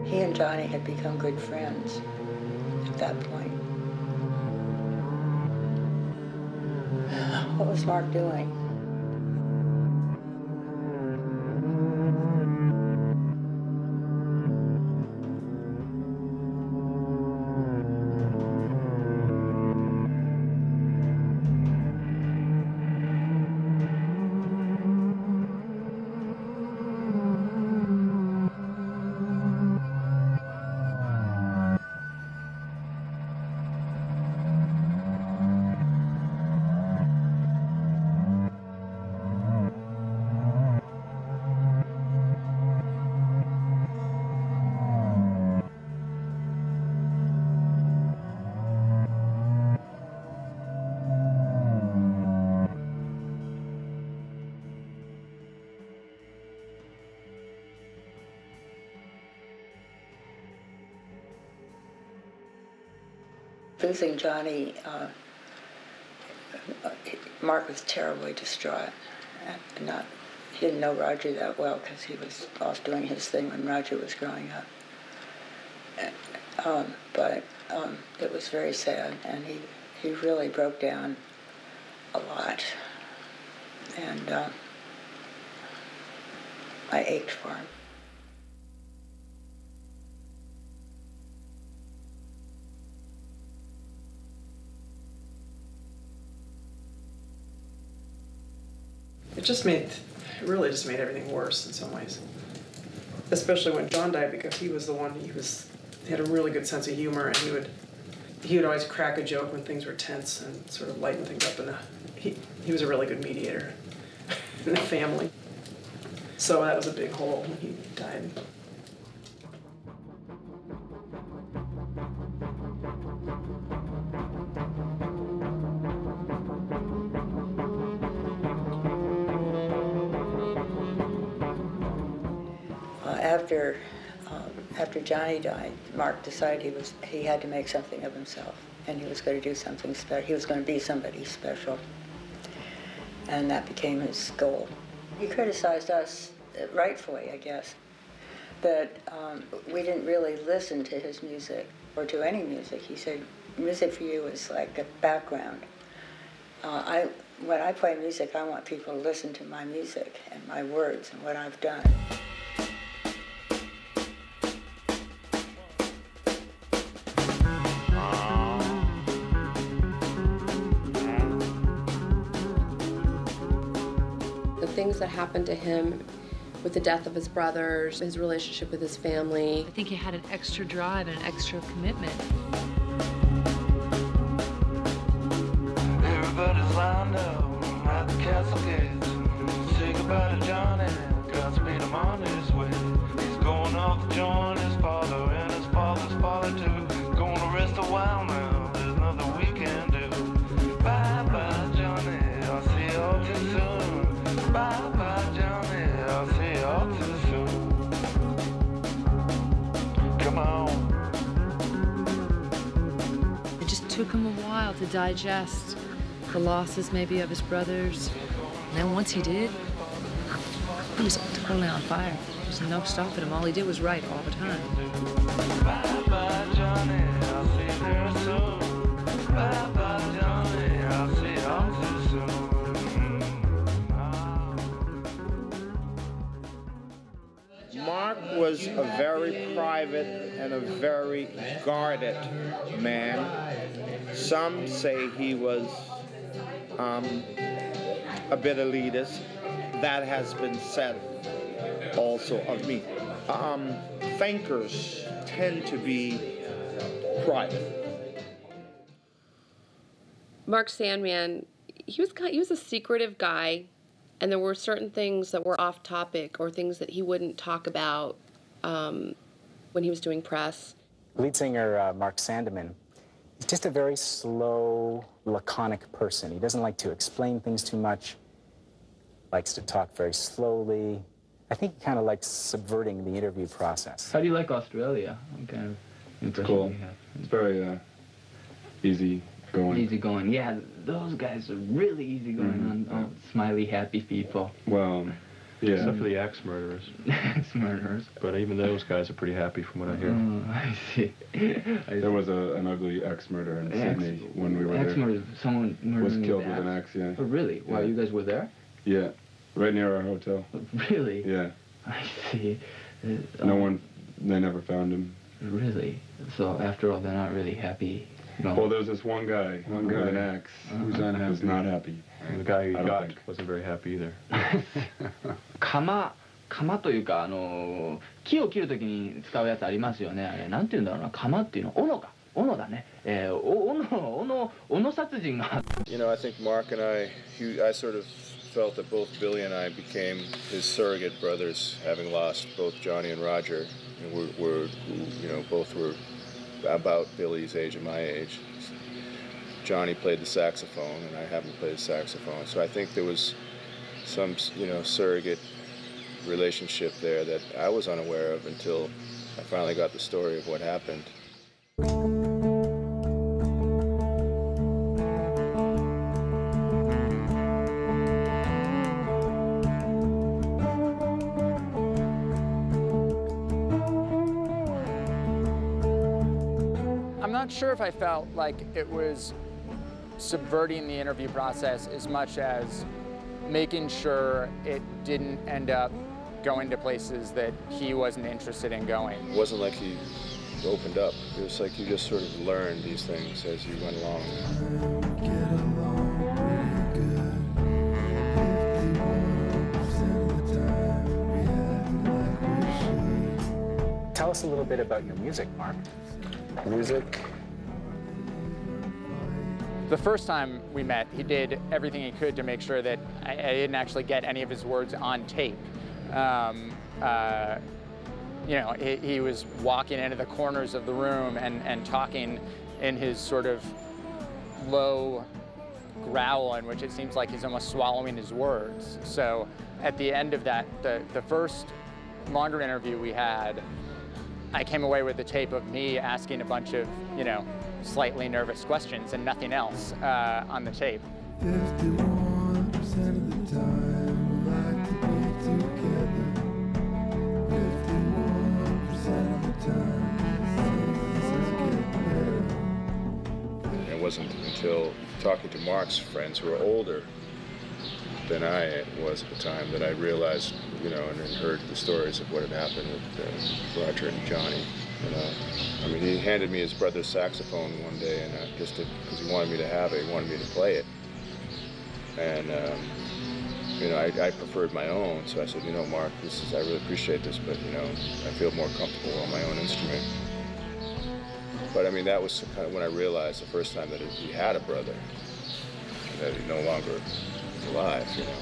He and Johnny had become good friends at that point. What was Mark doing? Losing Johnny Mark was terribly distraught. He didn't know Roger that well because he was off doing his thing when Roger was growing up. But it was very sad, and he really broke down a lot. And I ached for him. It really just made everything worse in some ways. Especially when John died, because he was the one, he had a really good sense of humor, and he would always crack a joke when things were tense and sort of lighten things up. And he was a really good mediator in the family. So that was a big hole when he died. After Johnny died, Mark decided he had to make something of himself, and he was going to do something special. He was going to be somebody special, and that became his goal. He criticized us, rightfully, I guess, that we didn't really listen to his music or to any music. He said, music for you is like a background. When I play music, I want people to listen to my music and my words and what I've done. Things that happened to him with the death of his brothers, his relationship with his family. I think he had an extra drive and an extra commitment. Everybody's lined up at the castle gates. Say goodbye to Johnny, Godspeed him on his way. He's going off to join his father and his father's father too. Going to rest a while now, there's nothing we can do. Bye-bye, Johnny, I'll see you all too soon. Bye-bye, Johnny, I'll see you all too soon. Come on. It just took him a while to digest the losses maybe of his brothers. And then once he did, he was totally on fire. There was no stopping him. All he did was write all the time. Bye-bye, Johnny, I'll see you there soon. Bye-bye, Johnny, I'll see you all too soon. Mark was a very private and a very guarded man. Some say he was a bit elitist. That has been said also of me. Thinkers tend to be private. Mark Sandman, he was a secretive guy. And there were certain things that were off topic or things that he wouldn't talk about when he was doing press. Lead singer Mark Sandman is just a very slow, laconic person. He doesn't like to explain things too much, likes to talk very slowly. I think he kind of likes subverting the interview process. How do you like Australia? What kind of It's cool. It's very easy going. Easy going. Yeah, those guys are really easy going on. Smiley, happy people. Well, yeah. Except for the axe murderers. Axe murderers. But even those guys are pretty happy from what I hear. Oh, I see. There was an ugly axe murder in Sydney when we were there. Axe murder, someone was killed with an axe, yeah. Oh, really? While you guys were there? Yeah, right near our hotel. Really? Yeah. I see. They never found him. Really? So after all, they're not really happy. No. Well, there's this one guy with an axe who's unhappy. Who's not happy. And the guy who got wasn't very happy either. 鎌というか木を切るときに使うやつありますよね。あれなんていうんだろうな。鎌っていうの斧か。斧だね。斧殺人が。You know, I think Mark and I sort of felt that both Billy and I became his surrogate brothers, having lost both Johnny and Roger. And both were about Billy's age and my age. Johnny played the saxophone, and I haven't played the saxophone. So I think there was some, surrogate relationship there that I was unaware of until I finally got the story of what happened. not sure if I felt like it was subverting the interview process as much as making sure it didn't end up going to places that he wasn't interested in going. It wasn't like he opened up. It was like you just sort of learned these things as you went along. Tell us a little bit about your music, Mark. Music? The first time we met, he did everything he could to make sure that I didn't actually get any of his words on tape. You know, he was walking into the corners of the room and talking in his sort of low growl in which it seems like he's almost swallowing his words. So at the end of that, the first longer interview we had, I came away with the tape of me asking a bunch of, you know, slightly nervous questions and nothing else on the tape. 51% of the time we like to be together. 51% of the time things get better. It wasn't until talking to Mark's friends who were older than I was at the time that I realized, you know, and heard the stories of what had happened with Roger and Johnny. And, I mean, he handed me his brother's saxophone one day, and just because he wanted me to have it, he wanted me to play it. And, you know, I preferred my own, so I said, you know, Mark, I really appreciate this, but, you know, I feel more comfortable on my own instrument. But, I mean, that was kind of when I realized the first time that he had a brother, and that he no longer was alive, you know.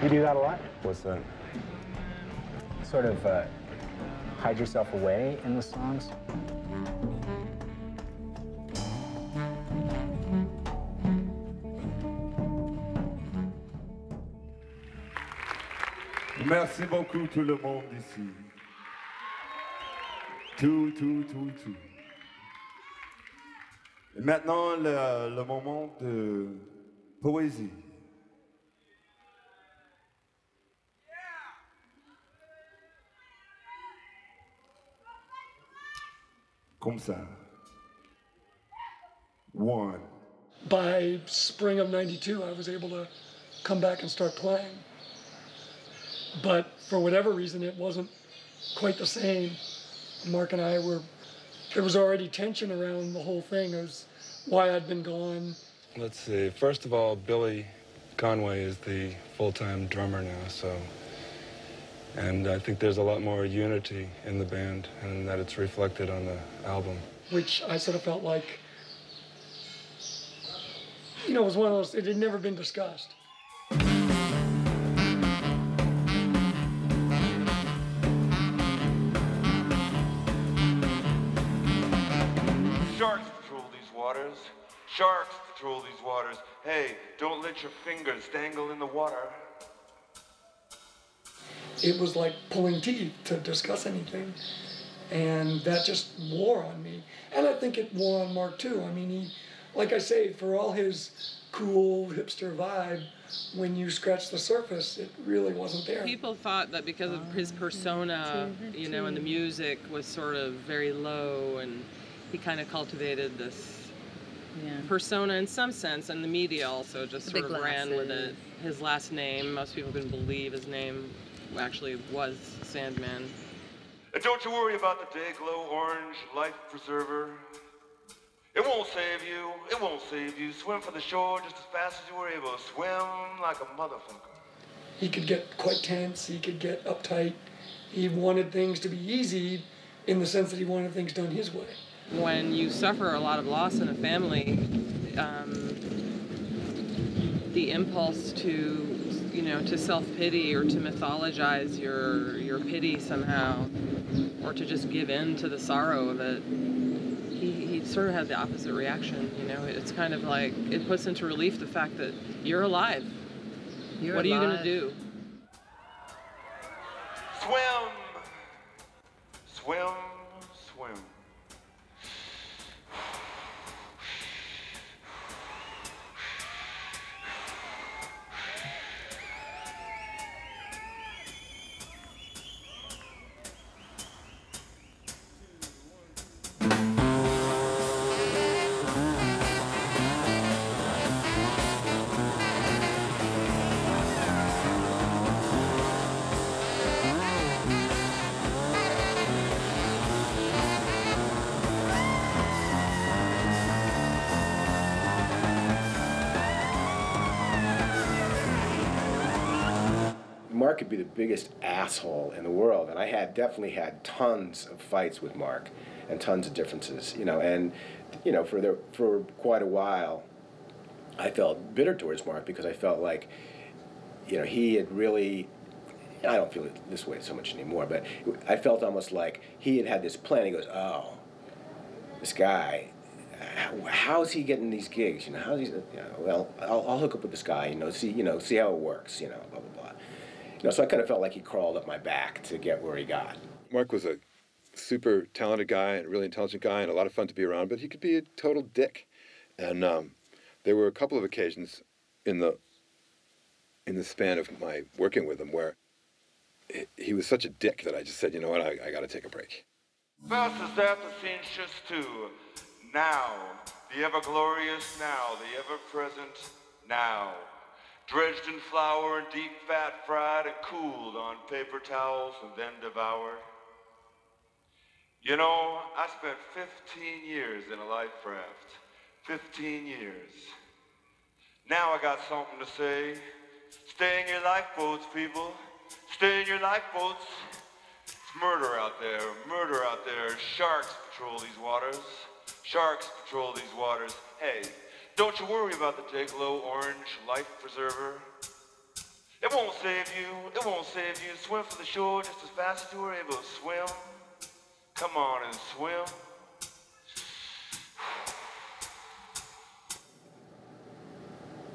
You do that a lot? What's that? Sort of hide yourself away in the songs? Merci beaucoup tout le monde ici. Tout. Et maintenant, le moment de poésie. Comme ça. One. By spring of '92, I was able to come back and start playing. But for whatever reason, it wasn't quite the same. Mark and I there was already tension around the whole thing. It was why I'd been gone. Let's see. First of all, Billy Conway is the full-time drummer now, so... And I think there's a lot more unity in the band, and that it's reflected on the album. Which I sort of felt like, you know, it was one of those, it had never been discussed. Sharks patrol these waters. Sharks patrol these waters. Hey, don't let your fingers dangle in the water. It was like pulling teeth to discuss anything. And that just wore on me. And I think it wore on Mark too. I mean, he, like I say, for all his cool hipster vibe, when you scratch the surface, it really wasn't there. People thought that because of his persona, you know, and the music was sort of very low, and he kind of cultivated this persona in some sense, and the media also just sort of ran with it. His last name, most people couldn't believe his name actually was Sandman. Don't you worry about the day-glow orange life preserver. It won't save you. It won't save you. Swim for the shore just as fast as you were able. Swim like a motherfucker. He could get quite tense. He could get uptight. He wanted things to be easy in the sense that he wanted things done his way. When you suffer a lot of loss in a family, the impulse to, you know, to self-pity or to mythologize your pity somehow, or to just give in to the sorrow of it, he sort of had the opposite reaction, you know. It's kind of like, it puts into relief the fact that you're alive. What are you going to do? Swim! Swim, swim. Mark could be the biggest asshole in the world, and I definitely had tons of fights with Mark, and tons of differences, and for quite a while, I felt bitter towards Mark because I felt like, he had really. I don't feel it this way so much anymore, but I felt almost like he had this plan. He goes, "Oh, this guy, how's he getting these gigs? How's he? Well, I'll hook up with this guy. See how it works. Blah blah blah." So I kind of felt like he crawled up my back to get where he got. Mark was a super talented guy and a really intelligent guy and a lot of fun to be around, but he could be a total dick. And there were a couple of occasions in the span of my working with him where he was such a dick that I just said, you know what, I got to take a break. First is that the scene shifts to now, the ever-glorious now, the ever-present now. Dredged in flour and deep fat fried and cooled on paper towels and then devoured. I spent 15 years in a life raft. 15 years. Now I got something to say. Stay in your lifeboats, people. Stay in your lifeboats. It's murder out there, murder out there. Sharks patrol these waters. Sharks patrol these waters. Hey, don't you worry about the day-glow orange life preserver. It won't save you, it won't save you. Swim for the shore just as fast as you were able to swim. Come on and swim.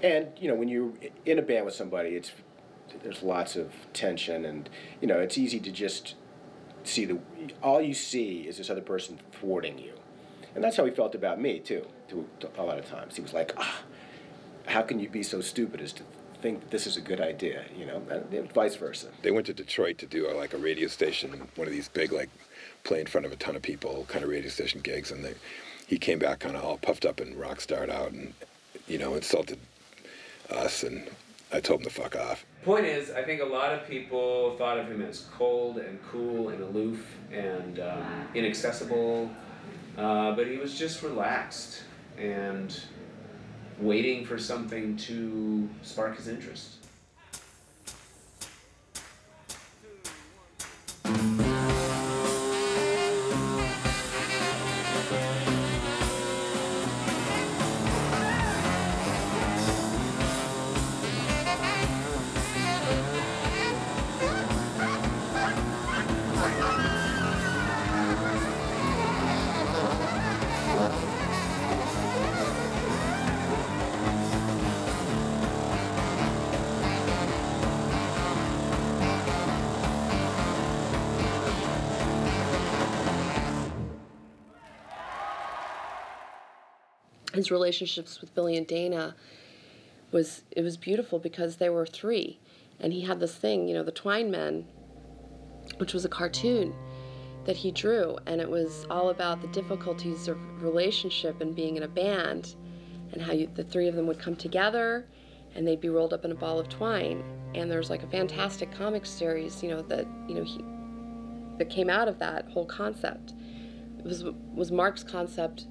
And, when you're in a band with somebody, there's lots of tension, and, it's easy to just see all you see is this other person thwarting you. And that's how he felt about me, too, a lot of times. He was like, how can you be so stupid as to think that this is a good idea, and vice versa. They went to Detroit to do a radio station, one of these big, play in front of a ton of people kind of radio station gigs, and he came back kind of all puffed up and rock starred out and, insulted us, and I told him to fuck off. Point is, I think a lot of people thought of him as cold and cool and aloof and inaccessible, but he was just relaxed and waiting for something to spark his interest. His relationships with Billy and Dana was beautiful because they were three, and he had this thing, the Twine Men, which was a cartoon that he drew, and it was all about the difficulties of relationship and being in a band, and how the three of them would come together, and they'd be rolled up in a ball of twine. And there's a fantastic comic series, that came out of that whole concept. It was Mark's concept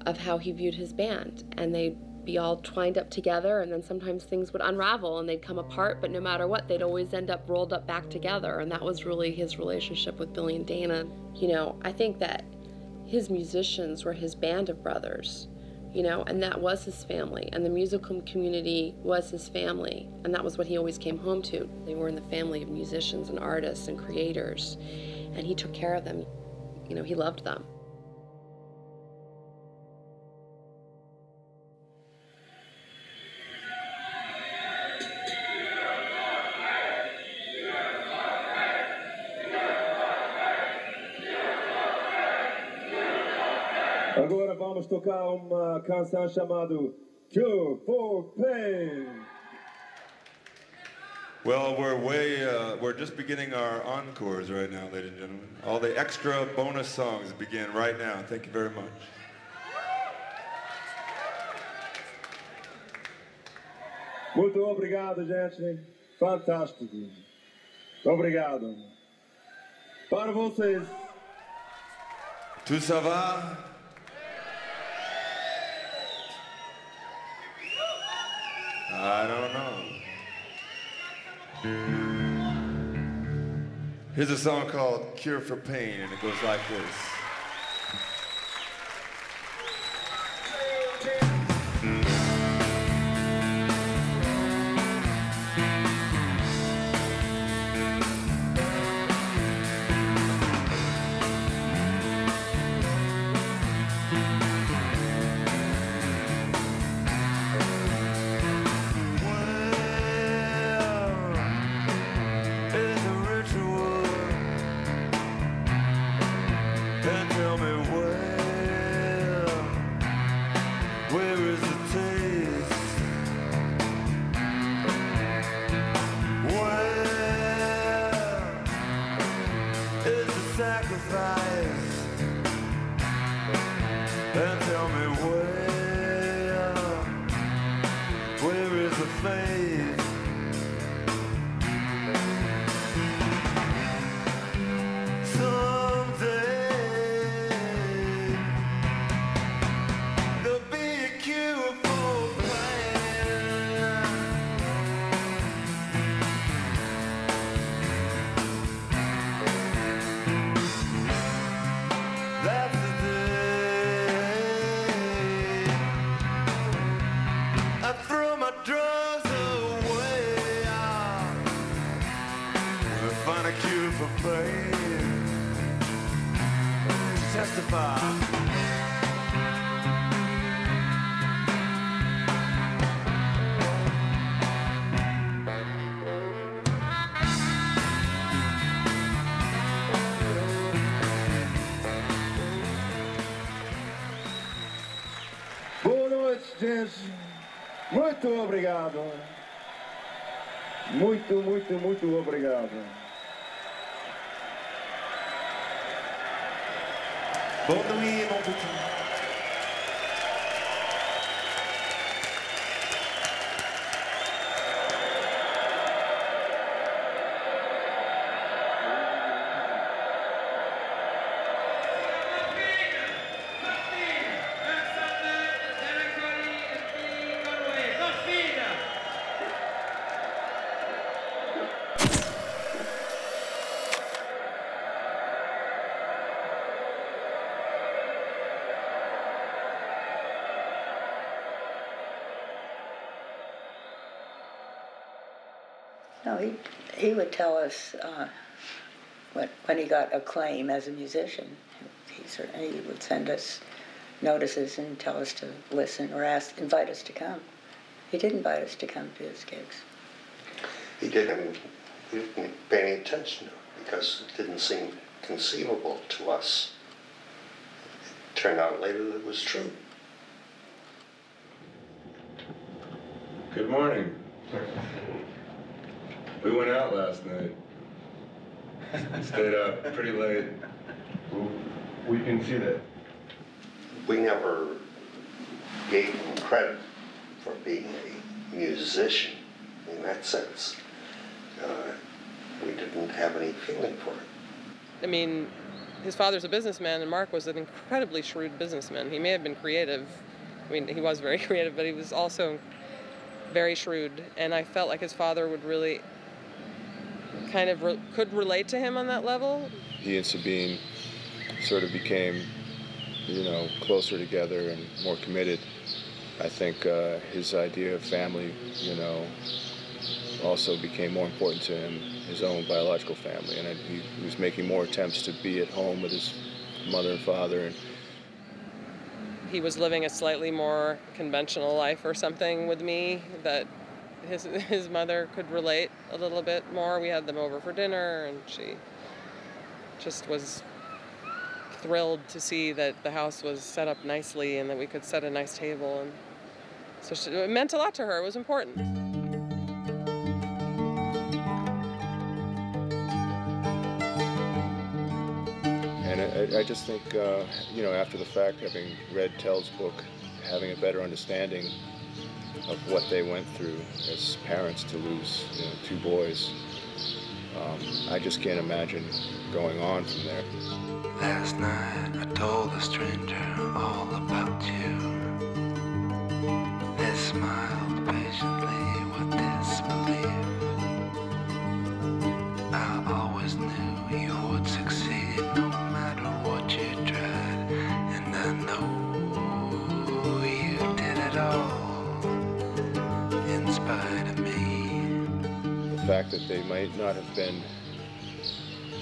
of how he viewed his band, and they'd be all twined up together, and then sometimes things would unravel and they'd come apart, but no matter what, they'd always end up rolled up back together, and that was really his relationship with Billy and Dana. I think that his musicians were his band of brothers, and that was his family, and the musical community was his family, and that was what he always came home to. They were in the family of musicians and artists and creators, and he took care of them. He loved them. Agora vamos tocar uma canção chamada Cure for Pain. Well, we're just beginning our encores right now, ladies and gentlemen. All the extra bonus songs begin right now. Thank you very much. Muito obrigado, gente. Fantástico. Obrigado. Para vocês. Tout ça va? I don't know. Here's a song called Cure for Pain, and it goes like this. Muito obrigado. Muito obrigado. Bonne nuit, mon petit. No, he would tell us when he got acclaim as a musician. He would send us notices and tell us to listen or invite us to come. He did invite us to come to his gigs. He didn't pay any attention to it because it didn't seem conceivable to us. It turned out later that it was true. Good morning. We went out last night. Stayed up pretty late. We can see that. We never gave him credit for being a musician in that sense. We didn't have any feeling for it. I mean, his father's a businessman, and Mark was an incredibly shrewd businessman. He may have been creative. I mean, he was very creative, but he was also very shrewd. And I felt like his father would really kind of could relate to him on that level. He and Sabine sort of became, closer together and more committed. I think his idea of family, also became more important to him, his own biological family. And he was making more attempts to be at home with his mother and father. And he was living a slightly more conventional life or something with me that his mother could relate a little bit more. We had them over for dinner, and she just was thrilled to see that the house was set up nicely and that we could set a nice table. And so it meant a lot to her. It was important. And I just think, after the fact, having read Tell's book, having a better understanding of what they went through as parents to lose, two boys, I just can't imagine going on from there. Last night I told a stranger all about you. They smiled patiently with disbelief. I always knew fact that they might not have been,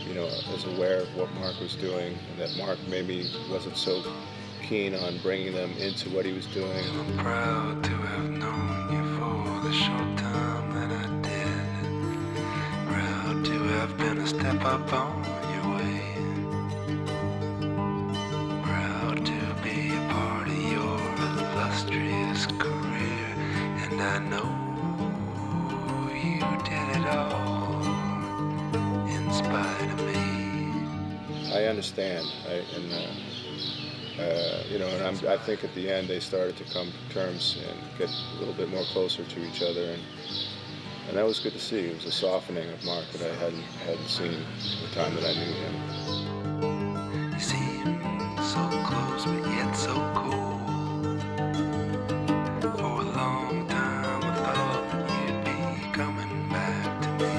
you know, as aware of what Mark was doing, and that Mark maybe wasn't so keen on bringing them into what he was doing. I'm proud to have known you for the short time that I did. Proud to have been a step up on your way. Proud to be a part of your illustrious career. And I know you did it all in spite of me. I understand, you know, and I think at the end they started to come to terms and get a little bit more closer to each other, and that was good to see. It was a softening of Mark that I hadn't seen the time that I knew him. You seem so close, but yet so cold. For a long time I thought that you'd be coming back to me.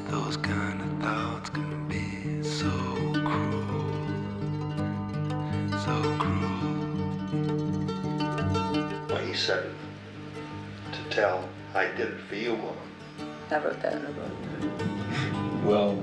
Those kind of thoughts can be so cruel, so cruel. Well, he said to tell, I did it for you, Mom. I wrote that in a book. Well,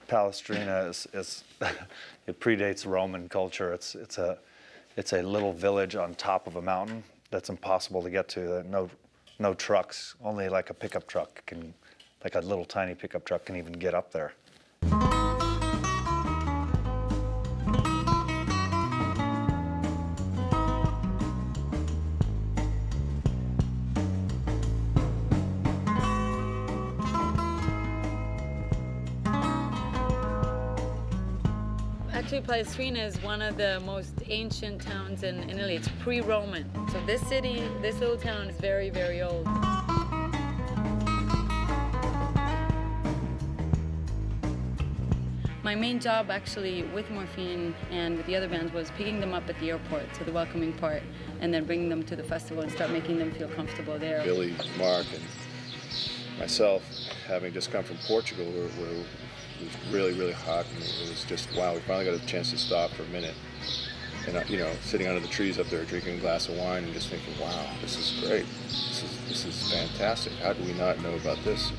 Palestrina is it predates Roman culture. It's a little village on top of a mountain that's impossible to get to. No trucks, only like a pickup truck can, like a little tiny pickup truck can even get up there. Actually, Palestrina is one of the most ancient towns in Italy. It's pre-Roman. So this city, this little town is very, very old. My main job actually with Morphine and with the other bands was picking them up at the airport, so the welcoming part, and then bringing them to the festival and start making them feel comfortable there. Billy, Mark, and myself, having just come from Portugal, it was really, really hot, and it was just, wow, we finally got a chance to stop for a minute. And, you know, sitting under the trees up there, drinking a glass of wine and just thinking, wow, this is great. This is fantastic. How do we not know about this?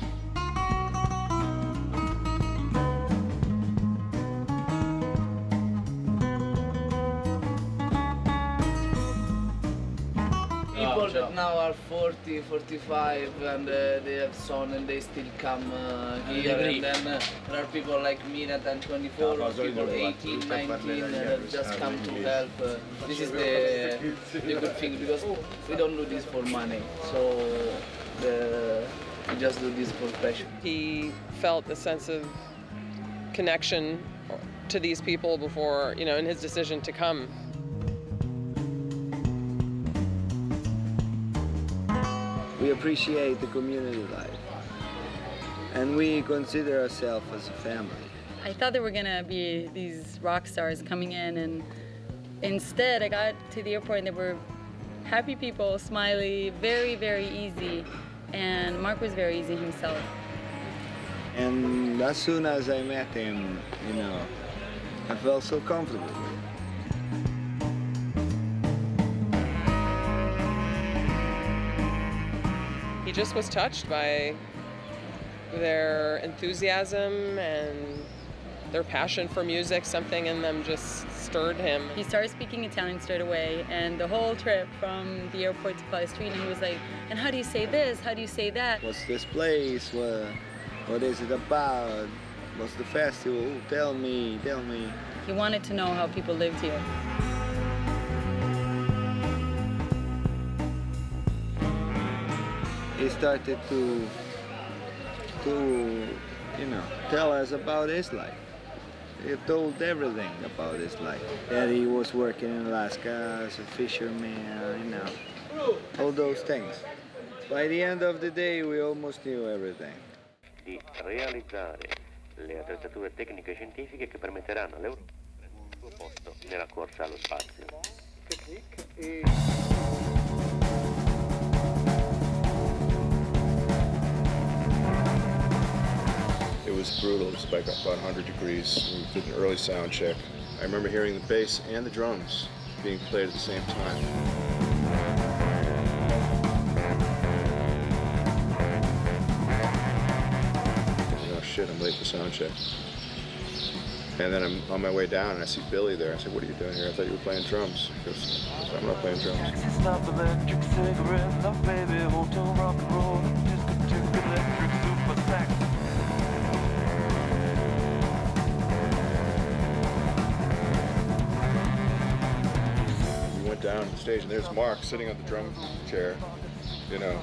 People that now are 40, 45, and they have son and they still come here. And then there are people like me that are 24, or people 18, 19 that just come to help. This is the good thing, because we don't do this for money. So we just do this for passion. He felt a sense of connection to these people before, you know, in his decision to come. We appreciate the community life, and we consider ourselves as a family. I thought there were gonna be these rock stars coming in, and instead I got to the airport and there were happy people, smiley, very, very easy, and Mark was very easy himself. And as soon as I met him, you know, I felt so comfortable. He just was touched by their enthusiasm and their passion for music. Something in them just stirred him. He started speaking Italian straight away, and the whole trip from the airport to Palestrina, he was like, and how do you say this? How do you say that? What's this place? What is it about? What's the festival? Tell me, tell me. He wanted to know how people lived here. He started to you know, tell us about his life. He told everything about his life. That he was working in Alaska as a fisherman, you know, all those things. By the end of the day, we almost knew everything. Di realizzare le attrezzature tecniche e scientifiche che permetteranno all'Europa di prendere il suo posto nella corsa allo spazio. It was brutal. It was like about 100 degrees. We did an early sound check. I remember hearing the bass and the drums being played at the same time. Oh shit, I'm late for sound check. And then I'm on my way down and I see Billy there. I said, what are you doing here? I thought you were playing drums. He goes, I'm not playing drums. We went down the stage and there's Mark sitting on the drum chair, you know,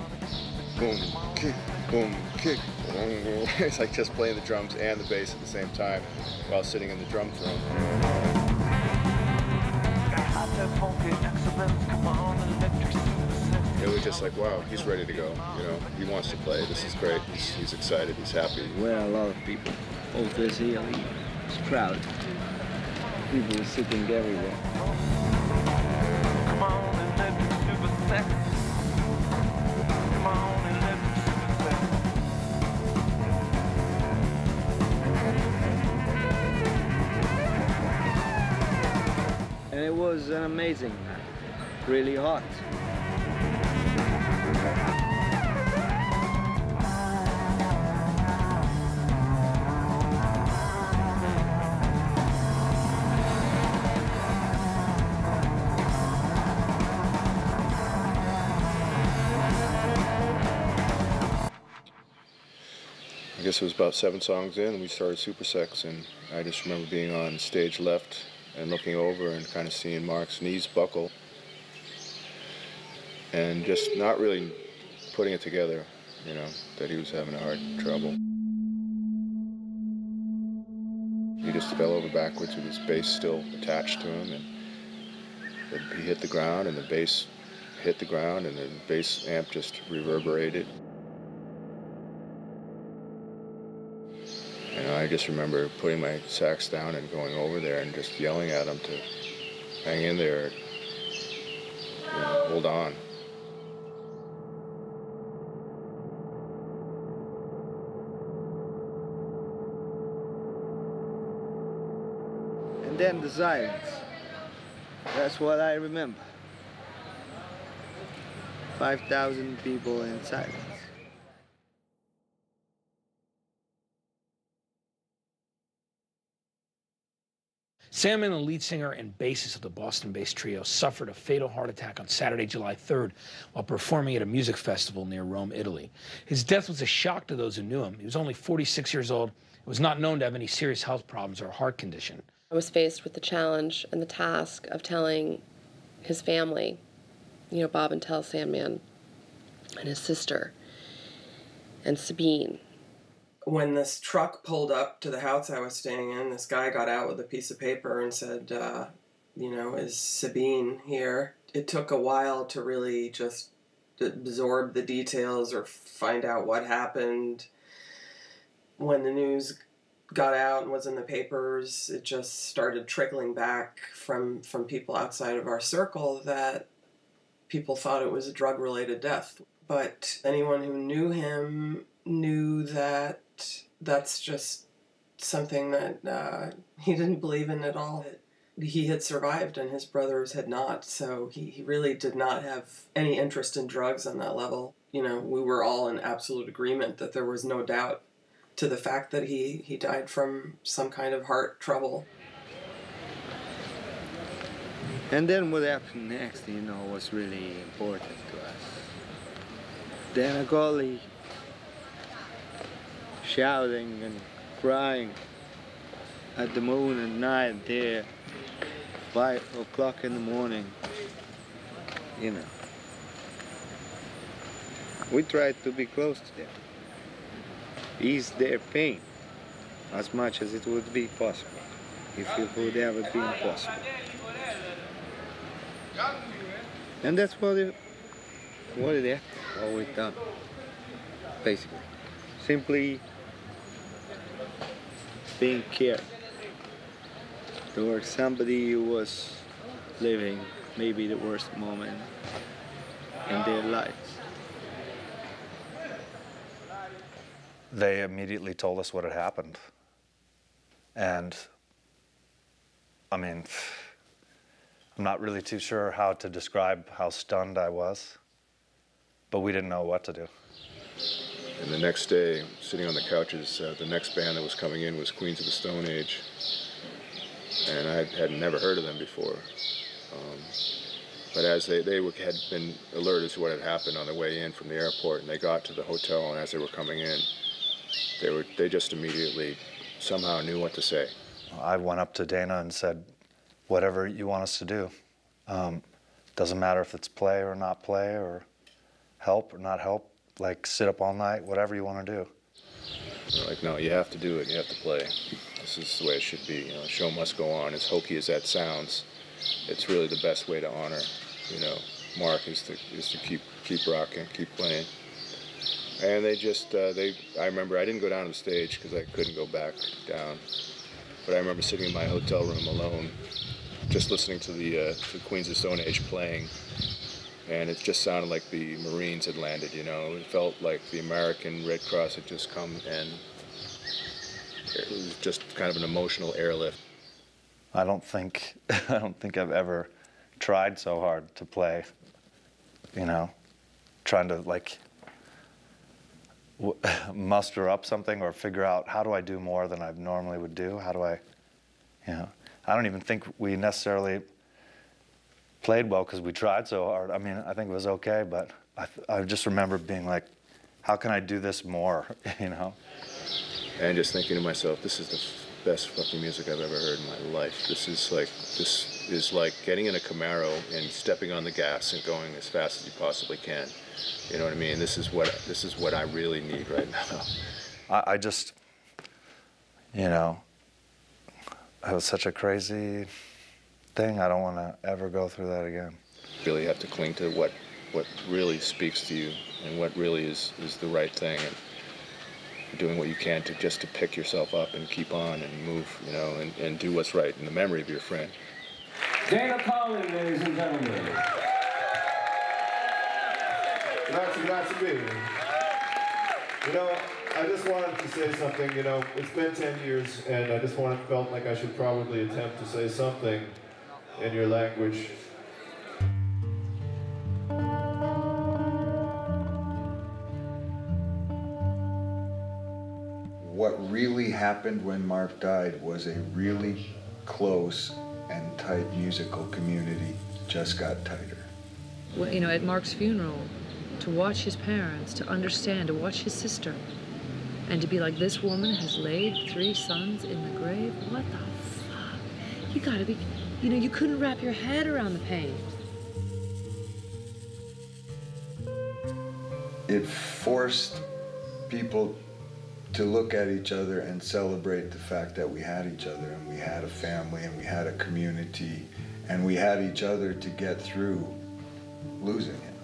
boom, kick, boom, kick. It's like just playing the drums and the bass at the same time while sitting in the drum throne. It was just like, wow, he's ready to go, you know, he wants to play, this is great, he's excited, he's happy. Well, a lot of people. Always here, it's crowded. People were sitting everywhere. Come on, electric super sex. Come on, electric super sex. And it was an amazing night, really hot. I guess it was about 7 songs in and we started Super Sex, and I just remember being on stage left and looking over and kind of seeing Mark's knees buckle and just not really putting it together, you know, that he was having a hard trouble. He just fell over backwards with his bass still attached to him, and he hit the ground and the bass hit the ground and the bass amp just reverberated. And I just remember putting my sax down and going over there and just yelling at him to hang in there, you know, hold on. And then the silence. That's what I remember. 5,000 people in silence. Sandman, the lead singer and bassist of the Boston-based trio, suffered a fatal heart attack on Saturday, July 3rd, while performing at a music festival near Rome, Italy. His death was a shock to those who knew him. He was only 46 years old and was not known to have any serious health problems or heart condition. I was faced with the challenge and the task of telling his family, you know, Bob and Tel Sandman, and his sister, and Sabine. When this truck pulled up to the house I was staying in, this guy got out with a piece of paper and said, you know, is Sabine here? It took a while to really just absorb the details or find out what happened. When the news got out and was in the papers, it just started trickling back from people outside of our circle that people thought it was a drug-related death. But anyone who knew him knew that that's just something that he didn't believe in at all. He had survived and his brothers had not, so he really did not have any interest in drugs on that level. You know, we were all in absolute agreement that there was no doubt to the fact that he died from some kind of heart trouble. And then what happened next, you know, was really important to us. Then a colleague shouting and crying at the moon at night there, 5 o'clock in the morning, you know. We tried to be close to them, ease their pain as much as it would be possible, if it would ever be possible. And that's what it happened. all we've done, basically. Simply being cared towards somebody who was living maybe the worst moment in their lives. They immediately told us what had happened. And, I mean, I'm not really too sure how to describe how stunned I was, but we didn't know what to do. And the next day, sitting on the couches, the next band that was coming in was Queens of the Stone Age. And I had never heard of them before. But as they had been alerted to what had happened on their way in from the airport, and they got to the hotel, and as they were coming in, they just immediately somehow knew what to say. I went up to Dana and said, whatever you want us to do. Doesn't matter if it's play or not play, or help or not help, like sit up all night, whatever you want to do. They're like, no, you have to do it, you have to play. This is the way it should be, you know, the show must go on. As hokey as that sounds, it's really the best way to honor, you know, Mark is to keep rocking, keep playing. And they just, I remember I didn't go down to the stage because I couldn't go back down. But I remember sitting in my hotel room alone, just listening to the Queens of Stone Age playing. And it just sounded like the Marines had landed, you know. It felt like the American Red Cross had just come, and it was just kind of an emotional airlift. I don't think I've ever tried so hard to play, you know, trying to like muster up something or figure out how do I do more than I normally would do? How do I, you know, I don't even think we necessarily played well because we tried so hard. I mean, I think it was okay, but I just remember being like, how can I do this more, you know? And just thinking to myself, this is the best fucking music I've ever heard in my life. This is like getting in a Camaro and stepping on the gas and going as fast as you possibly can. You know what I mean? This is what I really need right now. I just, you know, it was such a crazy thing. I don't want to ever go through that again. You really have to cling to what really speaks to you and what really is the right thing, and doing what you can to pick yourself up and keep on and move, you know, and do what's right in the memory of your friend. Dana Collin, ladies and gentlemen. Grazie mille. You know, I just wanted to say something. You know, it's been 10 years, and I just felt like I should probably attempt to say something in your language. What really happened when Mark died was a really close and tight musical community just got tighter. Well, you know, at Mark's funeral, to watch his parents, to understand, to watch his sister, and to be like, this woman has laid 3 sons in the grave? What the fuck? You gotta be, you know, you couldn't wrap your head around the pain. It forced people to look at each other and celebrate the fact that we had each other, and we had a family, and we had a community, and we had each other to get through losing him.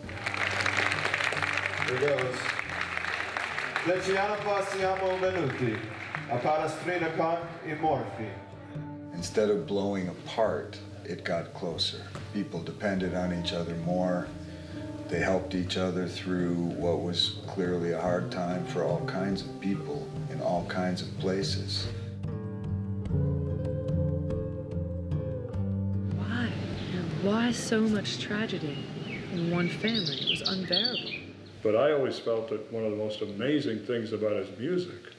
Here goes. Siamo venuti a parastrina con I Morphine. Instead of blowing apart, it got closer. People depended on each other more. They helped each other through what was clearly a hard time for all kinds of people in all kinds of places. Why? Why so much tragedy in one family? It was unbearable. But I always felt that one of the most amazing things about his music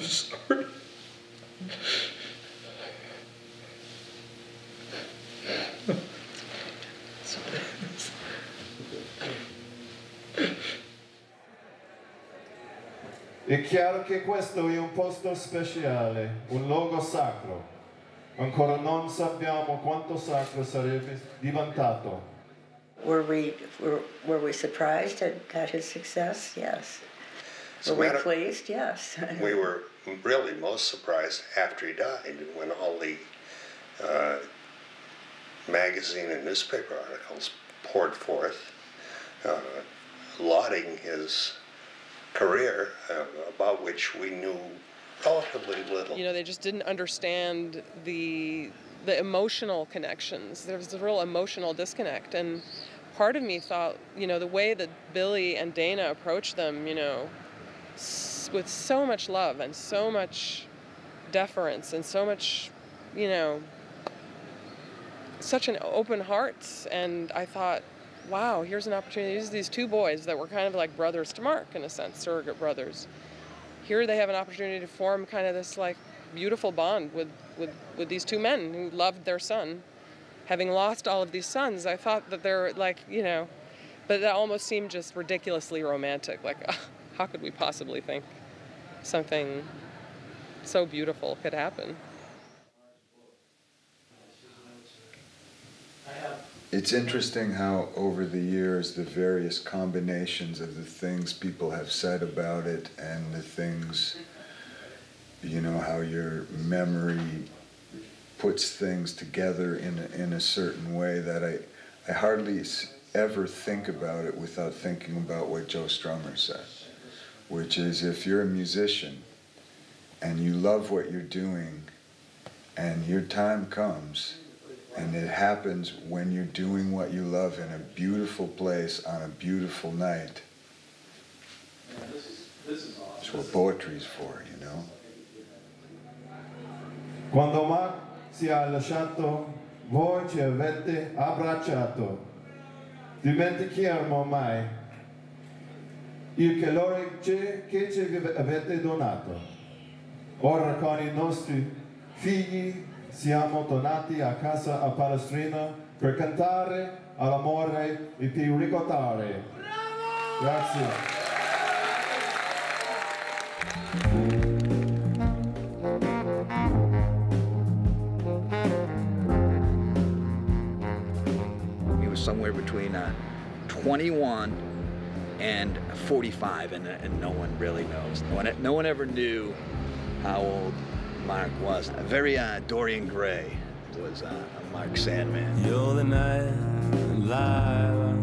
sorry. È chiaro che questo è un posto speciale, un luogo sacro. Ancora non sappiamo quanto sacro sarebbe diventato. Were we surprised at his success? Yes. Were we pleased? Yes. We were really most surprised after he died, when all the magazine and newspaper articles poured forth, lauding his career, about which we knew relatively little. You know, they just didn't understand the emotional connections. There was a real emotional disconnect, and part of me thought, you know, the way that Billy and Dana approached them, you know, with so much love and so much deference and so much, you know, such an open heart. And I thought, wow, here's an opportunity. These two boys that were kind of like brothers to Mark, in a sense, surrogate brothers. Here they have an opportunity to form kind of this like beautiful bond with these two men who loved their son. Having lost all of these sons, I thought that they're like, you know, but that almost seemed just ridiculously romantic. Like, how could we possibly think something so beautiful could happen? It's interesting how over the years the various combinations of the things people have said about it and the things, you know, how your memory puts things together in a certain way that I hardly ever think about it without thinking about what Joe Strummer said, which is if you're a musician and you love what you're doing and your time comes and it happens when you're doing what you love in a beautiful place on a beautiful night, that's what poetry's for, you know? Quando Mark si è lasciato, voi ci avete abbracciato. Dimenticheremo mai il calore che ci avete donato. Ora con i nostri figli siamo tornati a casa a Palestrina per cantare all'amore e per ricordare. Grazie. Somewhere between 21 and 45, and no one really knows. No one ever knew how old Mark was. Very Dorian Gray was Mark Sandman. You're the night, Lila,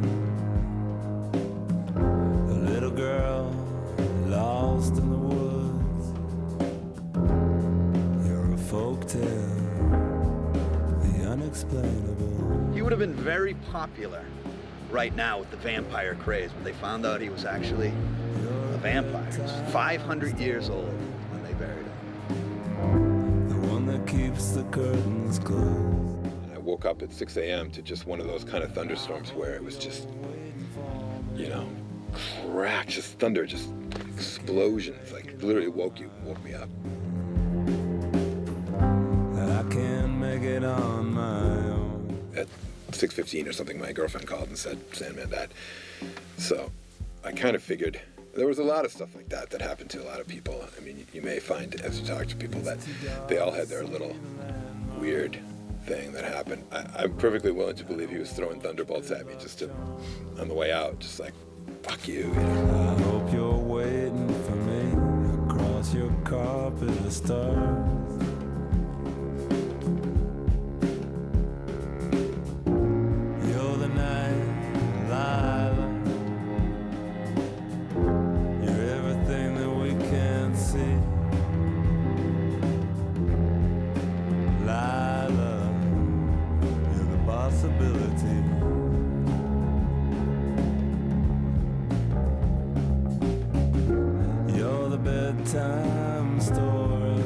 a little girl lost in the woods. You're a folktale, the unexplainable. He would have been very popular right now with the vampire craze, but they found out he was actually a vampire. He was 500 years old when they buried him. The one that keeps the curtains closed. I woke up at 6 a.m. to just one of those kind of thunderstorms where it was just, you know, crack, just thunder, just explosions, like literally woke me up. I can't make it on my own. At 6:15 or something, my girlfriend called and said, Sandman died. So I kind of figured there was a lot of stuff like that happened to a lot of people. I mean, you may find as you talk to people that they all had their little weird thing that happened. I'm perfectly willing to believe he was throwing thunderbolts at me just to, on the way out, just like, fuck you. I hope you're waiting for me across your carpet of stars. Bedtime story,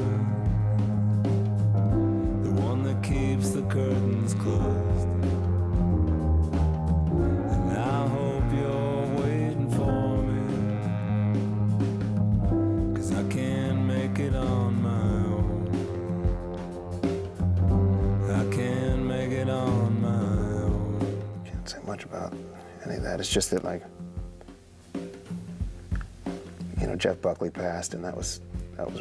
the one that keeps the curtains closed. And I hope you're waiting for me, 'cause I can't make it on my own. I can't make it on my own. Can't say much about any of that. It's just that, like, you know, Jeff Buckley passed, and that was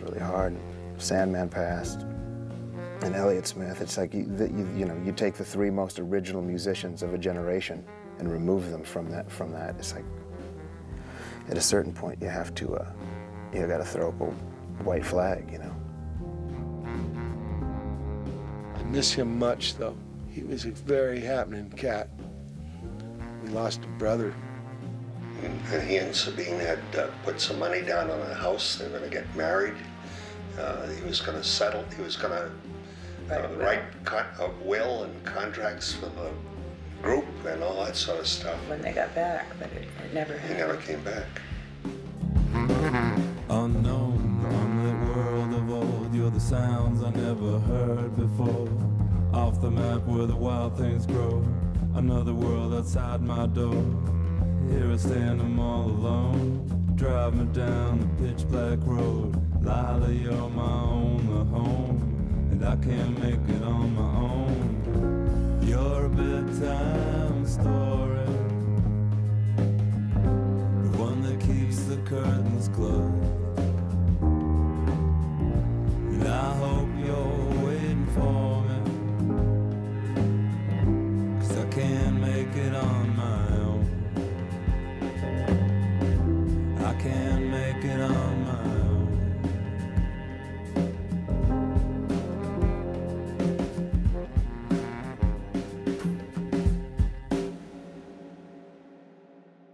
really hard. Sandman passed, and Elliott Smith. It's like you know, you take the three most original musicians of a generation and remove them from that. It's like at a certain point you have to you got to throw up a white flag, you know. I miss him much, though. He was a very happening cat. lost a brother. And he and Sabine had put some money down on a house. They were going to get married. He was going to settle. He was going to write a will and contracts for the group and all that sort of stuff. When they got back, but it never happened. He never came back. Unknown, unlit world of old, you're the sounds I never heard before. Off the map where the wild things grow, another world outside my door. Here I stand, I'm all alone. Drive me down the pitch black road. Lila, you're my only home, and I can't make it on my own. You're a bedtime story, the one that keeps the curtains closed. And I hope you're waiting for me, 'cause I can't make it on my own. I can't make it on my own.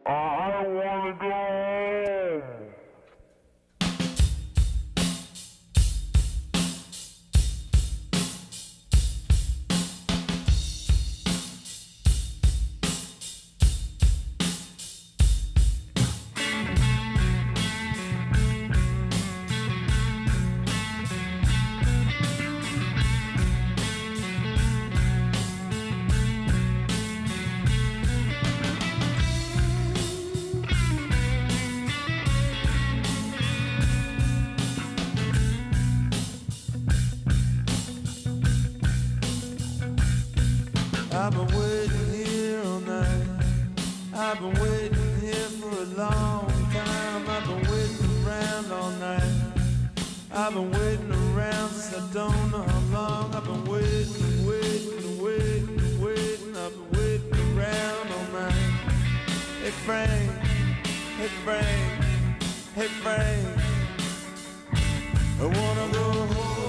I wanna go home. I've been waiting here all night. I've been waiting here for a long time. I've been waiting around all night. I've been waiting around since I don't know how long. I've been waiting, waiting, waiting, waiting. I've been waiting around all night. Hey Frank, hey Frank, hey Frank, I wanna go home.